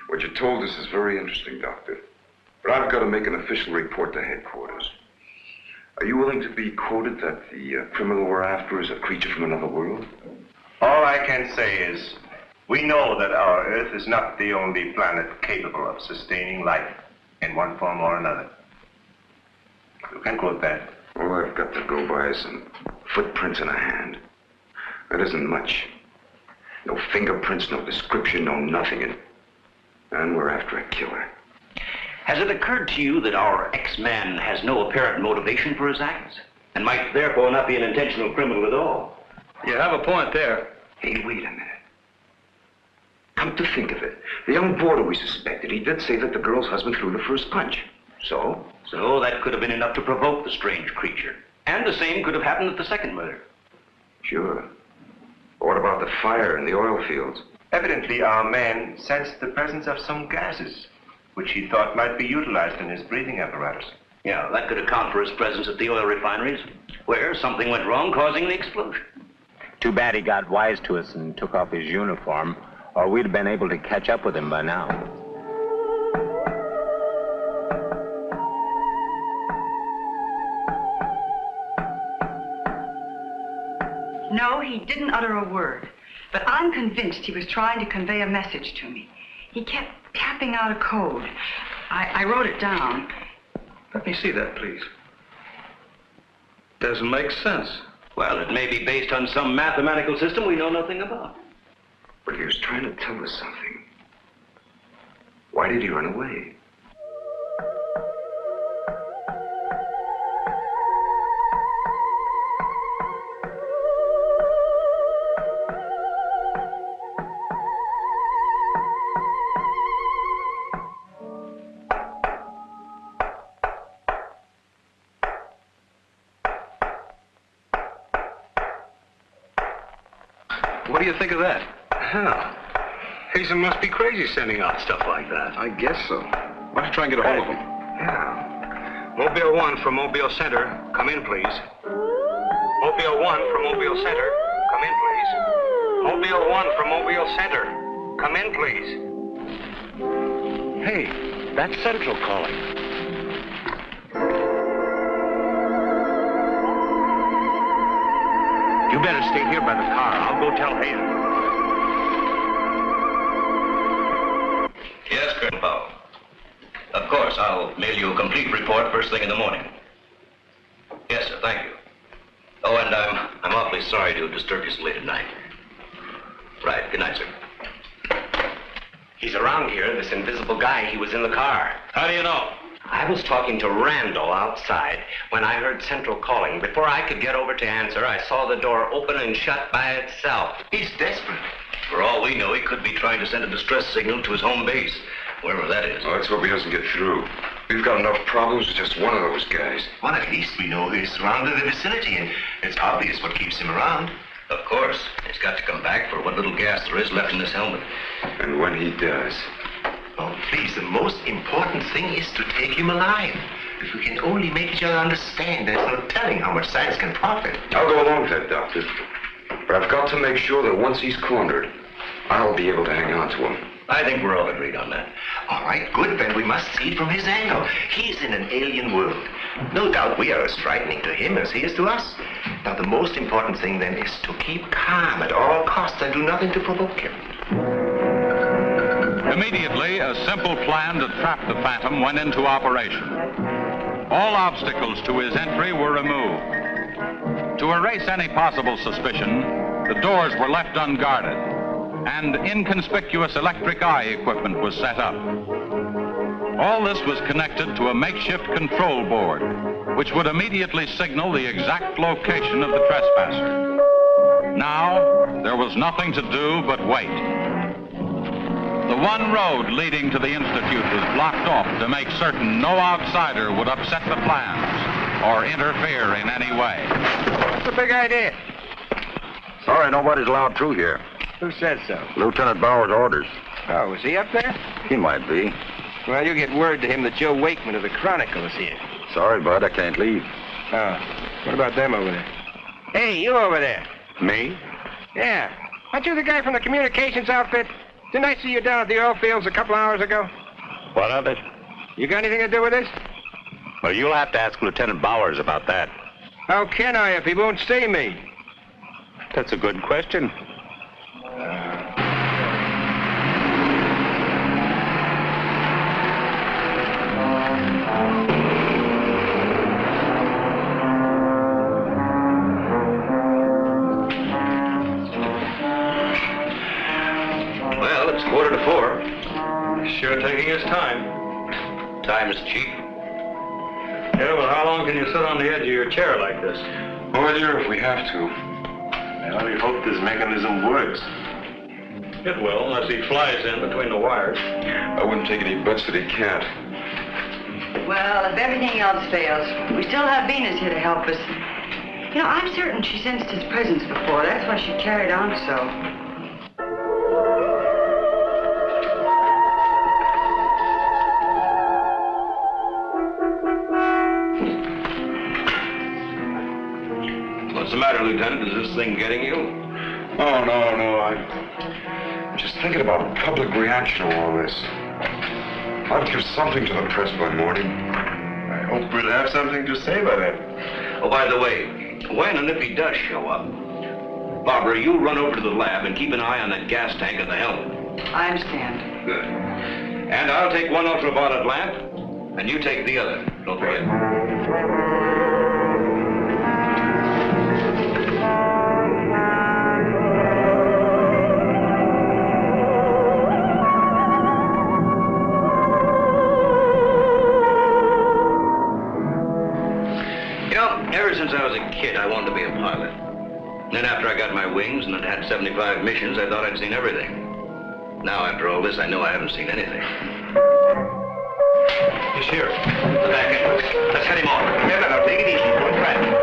What you told us is very interesting, Doctor. But I've got to make an official report to headquarters. Are you willing to be quoted that the criminal we're after is a creature from another world? All I can say is, we know that our Earth is not the only planet capable of sustaining life in one form or another. You can quote that. All I've got to go by is some footprints in a hand. That isn't much. No fingerprints, no description, no nothing. And we're after a killer. Has it occurred to you that our X-Man has no apparent motivation for his acts, and might therefore not be an intentional criminal at all? You have a point there. Hey, wait a minute. Come to think of it, the young boarder we suspected, he did say that the girl's husband threw the first punch. So? So that could have been enough to provoke the strange creature. And the same could have happened at the second murder. Sure. But what about the fire in the oil fields? Evidently, our man sensed the presence of some gases, which he thought might be utilized in his breathing apparatus. Yeah, that could account for his presence at the oil refineries, where something went wrong, causing the explosion. Too bad he got wise to us and took off his uniform, or we'd have been able to catch up with him by now. No, he didn't utter a word. But I'm convinced he was trying to convey a message to me. He kept tapping out a code. I wrote it down. Let me see that, please. Doesn't make sense. Well, it may be based on some mathematical system we know nothing about. But he was trying to tell us something. Why did he run away? What do you think of that? Hell, Hazen must be crazy sending out stuff like that. I guess so. Why don't you try and get a hold of him? Yeah. Mobile 1 from Mobile Center. Come in, please. Mobile 1 from Mobile Center. Come in, please. Mobile 1 from Mobile Center. Come in, please. Hey, that's Central calling. You better stay here by the car. I'll go tell Hazen. Yes, Colonel Powell. Of course, I'll mail you a complete report first thing in the morning. Yes, sir, thank you. Oh, and I'm awfully sorry to disturb you so late at night. Right, good night, sir. He's around here, this invisible guy. He was in the car. How do you know? I was talking to Randall outside when I heard Central calling. Before I could get over to answer, I saw the door open and shut by itself. He's desperate. For all we know, he could be trying to send a distress signal to his home base, wherever that is. Well, let's hope he doesn't get through. We've got enough problems with just one of those guys. Well, at least we know he's surrounded the vicinity, and it's obvious what keeps him around. Of course. He's got to come back for what little gas there is left in his helmet. And when he does... Oh, please, the most important thing is to take him alive. If we can only make each other understand, there's no telling how much science can profit. I'll go along with that, Doctor. But I've got to make sure that once he's cornered, I'll be able to hang on to him. I think we're all agreed on that. All right, good. Then we must see it from his angle. He's in an alien world. No doubt we are as frightening to him as he is to us. Now, the most important thing, then, is to keep calm at all costs and do nothing to provoke him. Immediately, a simple plan to trap the Phantom went into operation. All obstacles to his entry were removed. To erase any possible suspicion, the doors were left unguarded, and inconspicuous electric eye equipment was set up. All this was connected to a makeshift control board, which would immediately signal the exact location of the trespasser. Now, there was nothing to do but wait. The one road leading to the Institute was blocked off to make certain no outsider would upset the plans or interfere in any way. What's the big idea? Sorry, nobody's allowed through here. Who says so? Lieutenant Bauer's orders. Oh, is he up there? He might be. Well, you get word to him that Joe Wakeman of the Chronicle is here. Sorry, Bud, I can't leave. Oh, what about them over there? Hey, you over there. Me? Yeah. Aren't you the guy from the communications outfit? Didn't I see you down at the oil fields a couple hours ago? What of it? You got anything to do with this? Well, you'll have to ask Lieutenant Bowers about that. How can I if he won't see me? That's a good question. Well, it's 3:45. Sure taking his time. Time is cheap. Yeah, well, how long can you sit on the edge of your chair like this? Oh, dear, if we have to. I only hope this mechanism works. It will, unless he flies in between the wires. I wouldn't take any bets that he can't. Well, if everything else fails, we still have Venus here to help us. You know, I'm certain she sensed his presence before. That's why she carried on so. What's the matter, Lieutenant? Is this thing getting you? Oh, no. I'm just thinking about public reaction to all this. I'll give something to the press by morning. I hope we'll have something to say by then. Oh, by the way, when and if he does show up, Barbara, you run over to the lab and keep an eye on that gas tank at the helmet. I understand. Good. And I'll take one ultraviolet lamp, and you take the other. Don't forget. Ever since I was a kid, I wanted to be a pilot. Then after I got my wings and had 75 missions, I thought I'd seen everything. Now, after all this, I know I haven't seen anything. He's here. The back entrance. Let's head him off. No, take it easy. Don't crash.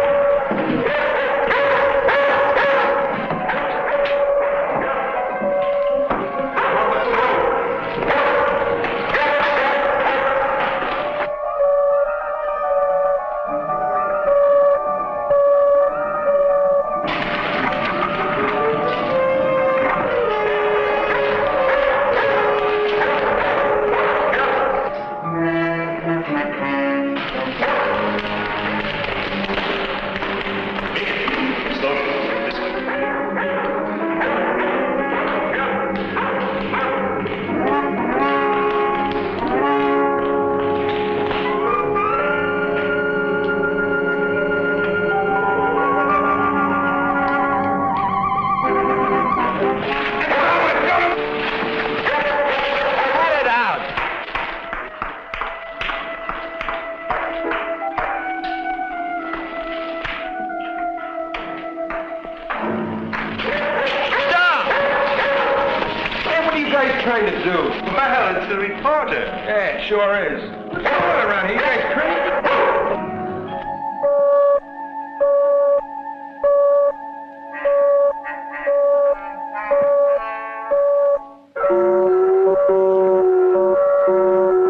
trying to do? Well, it's the reporter. Yeah, it sure is. What's going on around here? You guys crazy?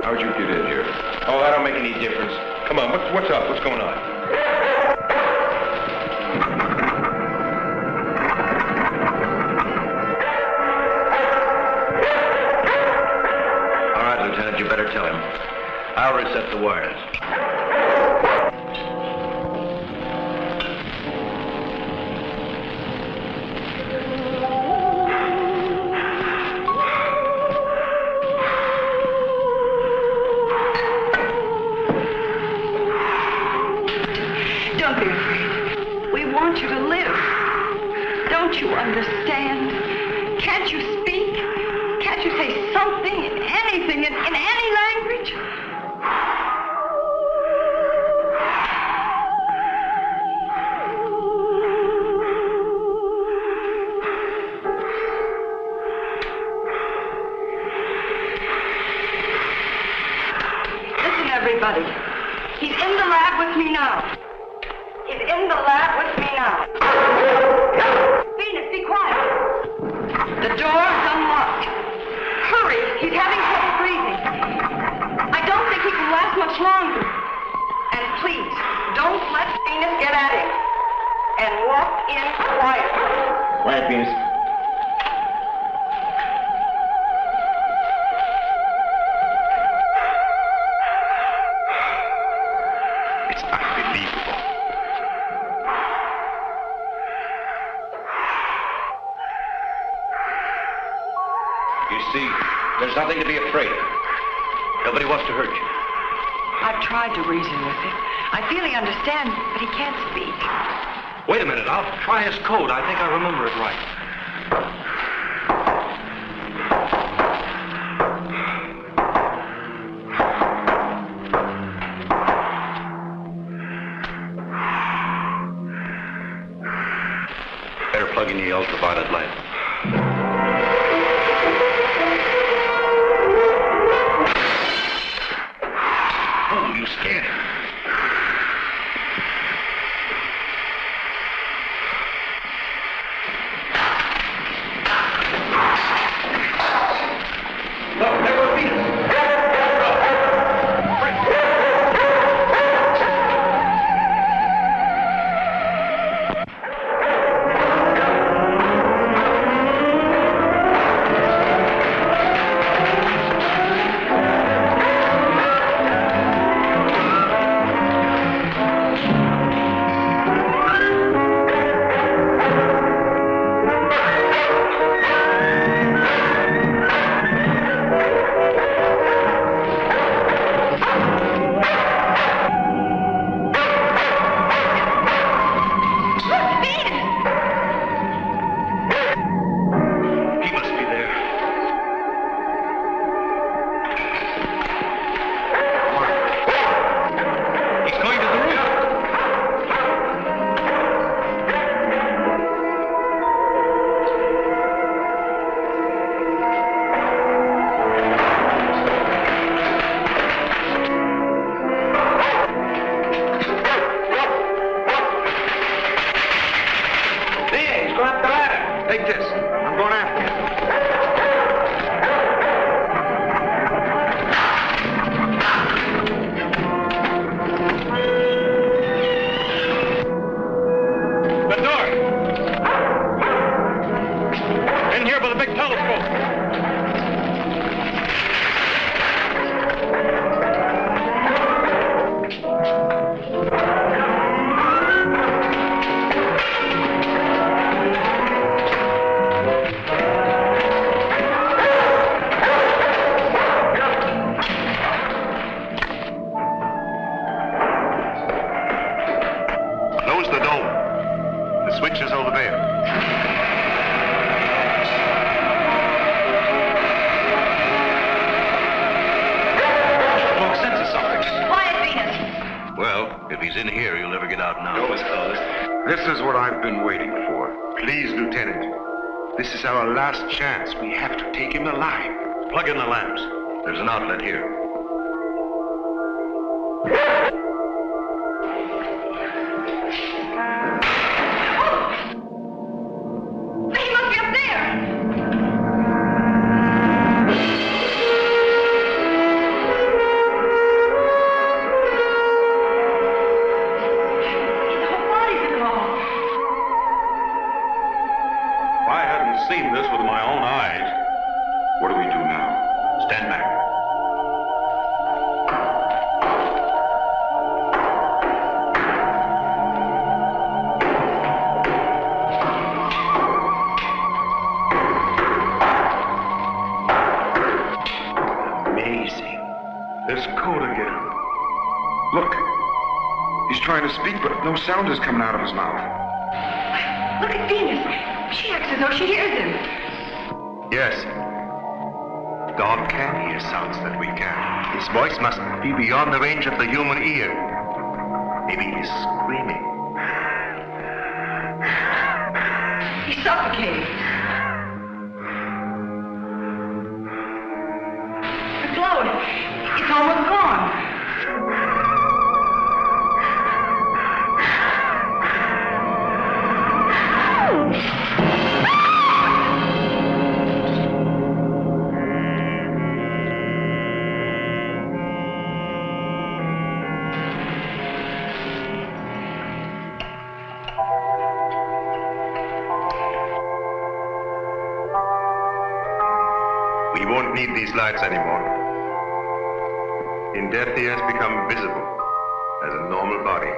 How'd you get in here? Oh, that don't make any difference. Come on, what's up? What's going on? Lieutenant, you better tell him. I'll reset the wires. Don't be afraid. We want you to live. Don't you understand? Can't you speak? Can't you say something, anything, in any language? Listen, everybody. He's in the lab with me now. He's in the lab with me now. Venus, be quiet. The The door's unlocked. Hurry, he's having trouble breathing. I don't think he can last much longer. And please, don't let Venus get at him. And walk in quietly. Quiet, Venus. It's unbelievable. You see, there's nothing to be afraid of. Nobody wants to hurt you. I've tried to reason with him. I feel he understands, but he can't speak. Wait a minute, I'll try his code. I think I remember it right. Better plug in the ultraviolet light. Oh, you scared him. Look, there goes Venus. Take this. I'm going after you. The door. In here by the big telescope. Close the dome. The switch is over there. Smoke senses something. Quiet, Venus. Well, if he's in here, he'll never get out now. Door is closed. This is what I've been waiting for. Please, Lieutenant. This is our last chance. We have to take him alive. Plug in the lamps. There's an outlet here. He must be up there. His whole body's gone. If I hadn't seen this with my own eyes. What do we do now? Stand back. Amazing. There's code again. Look. He's trying to speak, but no sound is coming out of his mouth. Look at Venus. She acts as though she hears him. Yes. Dog can hear sounds that we can. His voice must be beyond the range of the human ear. Maybe he's screaming. He's suffocating. The glow, it's almost gone. He won't need these lights anymore. In death, he has become visible as a normal body.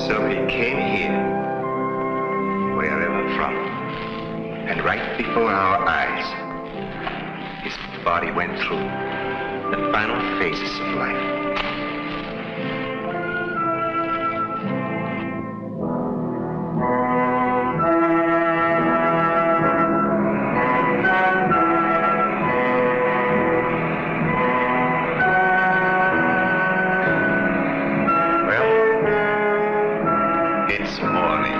So he came here, wherever from, and right before our eyes, his body went through the final phases of life. It's morning.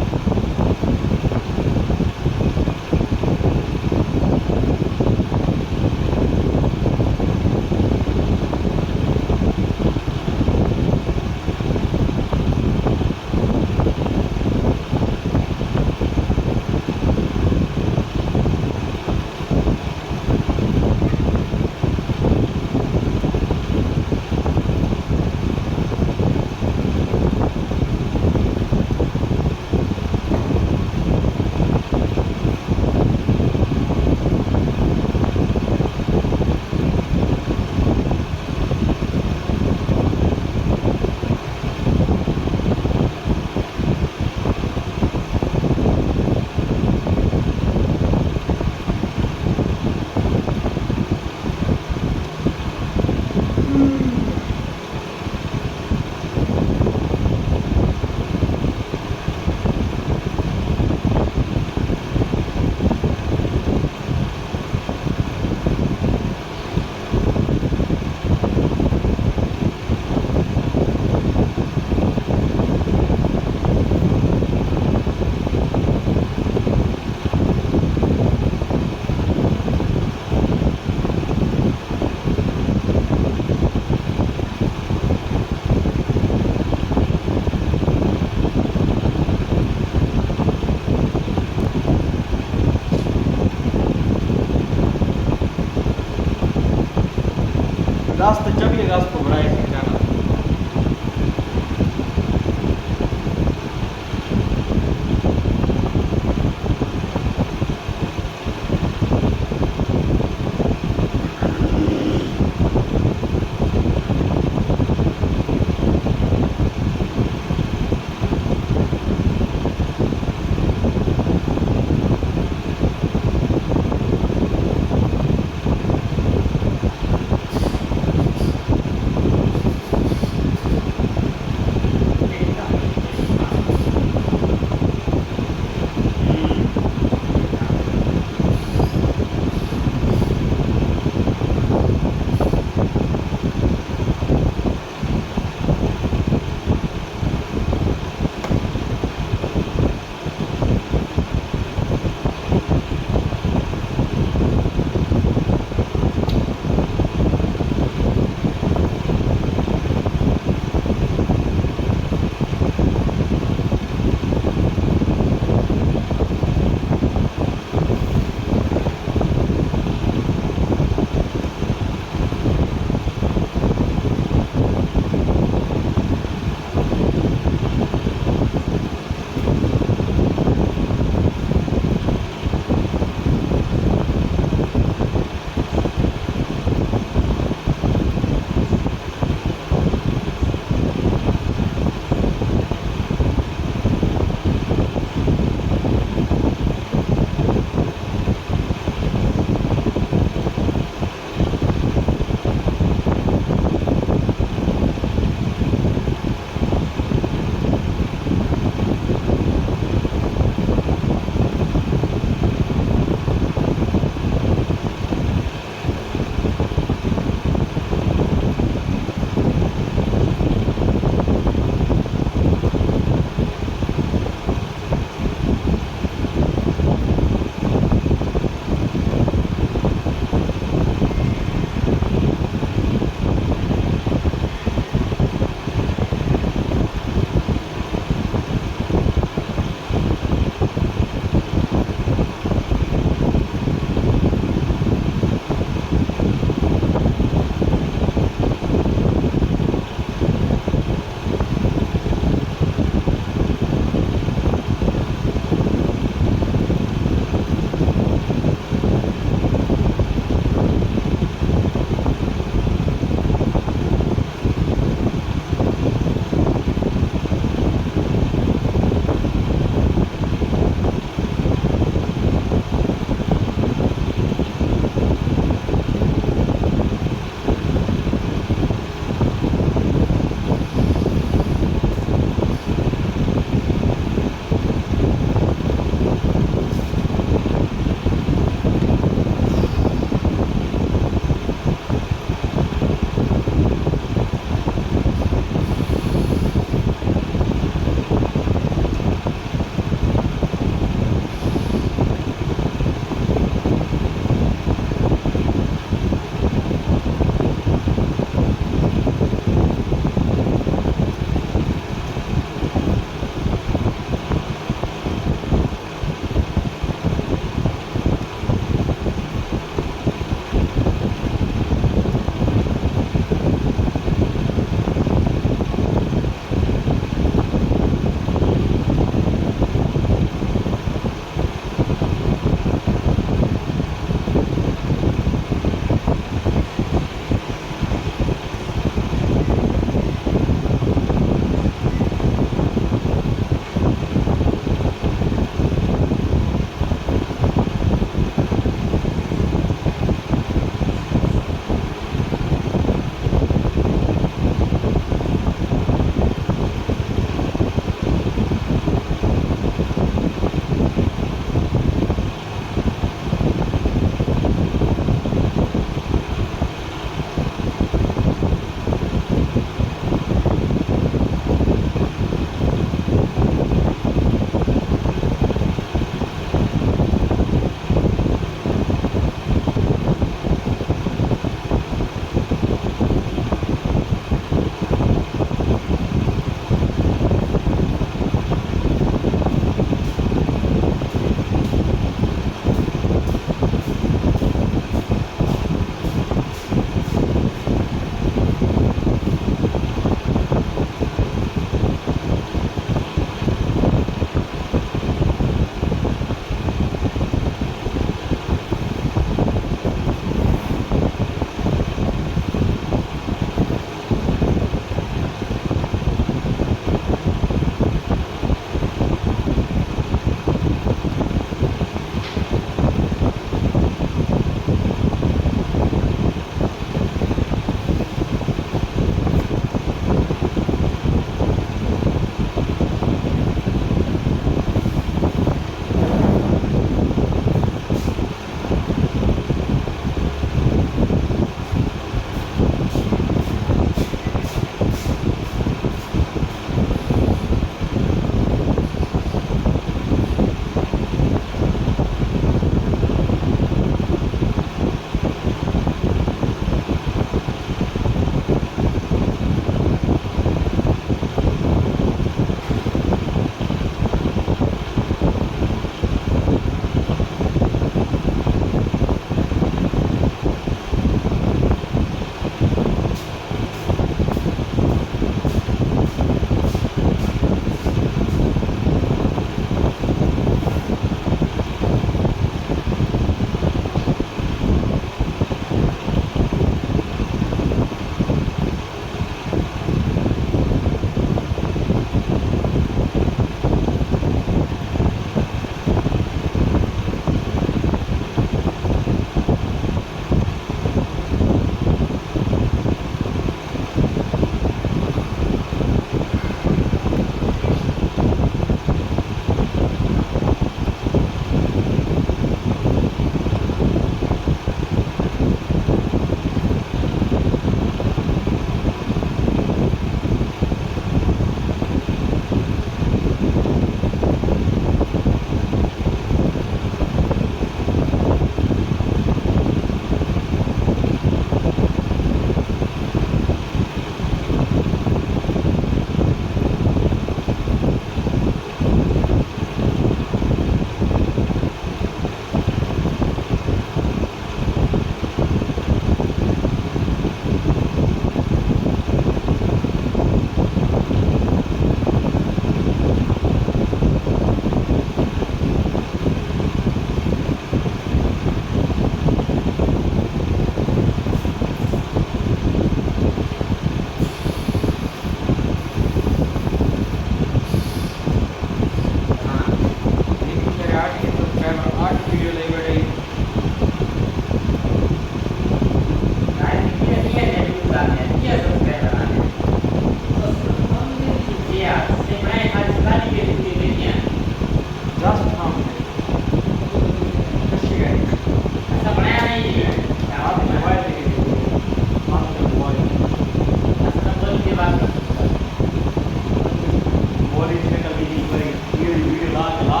मौली से कभी नहीं करी ये video लाज ना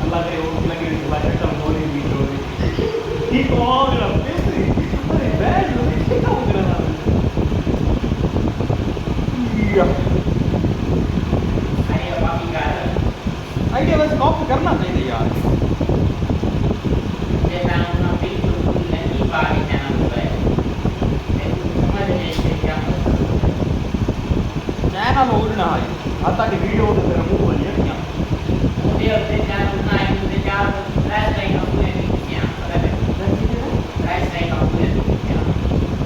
अल्लाह करे वो लगे सुबह तक मौली वीडियो ठीक हो गया पैसे अरे बैठ लो ठीक हो गया या आइडिया बस कॉपी करना चाहिए यार चैनल उड़ना है आता कि वीडियो तो तेरा मुंह बन गया वीडियो से चैनल उड़ना है तो क्या प्राइस नहीं हम पूरे नहीं किया प्राइस नहीं हम पूरे नहीं किया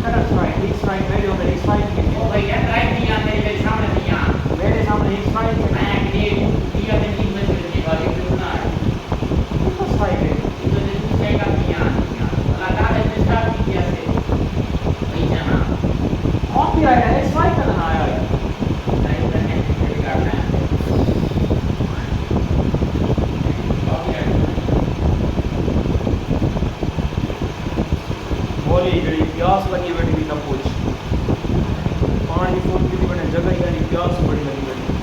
that's right he's right video में he's right ओ भैया राइट नहीं आते मेरे सामने नहीं आ मेरे सामने he's right मैं ये वीडियो में नहीं बच रही वाली सुनना है तो सही है तो दूसरे का नहीं आ लगा दे स्टार्ट किया से वही जाना कॉपी आया है इट्स राइट करना आया है प्यास लगी बैठी थी तब कुछ पानी फूट की बने जगह यानी प्यास बड़ी लगी बैठी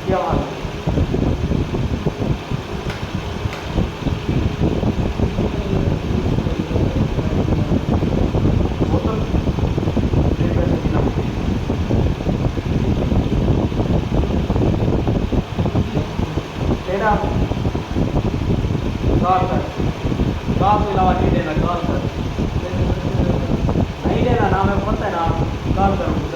क्या हाल है बोतल तेरा गाँव के अलावा नहीं देना गाँव कर नहीं देना ना मैं पता है ना गाँव करूँ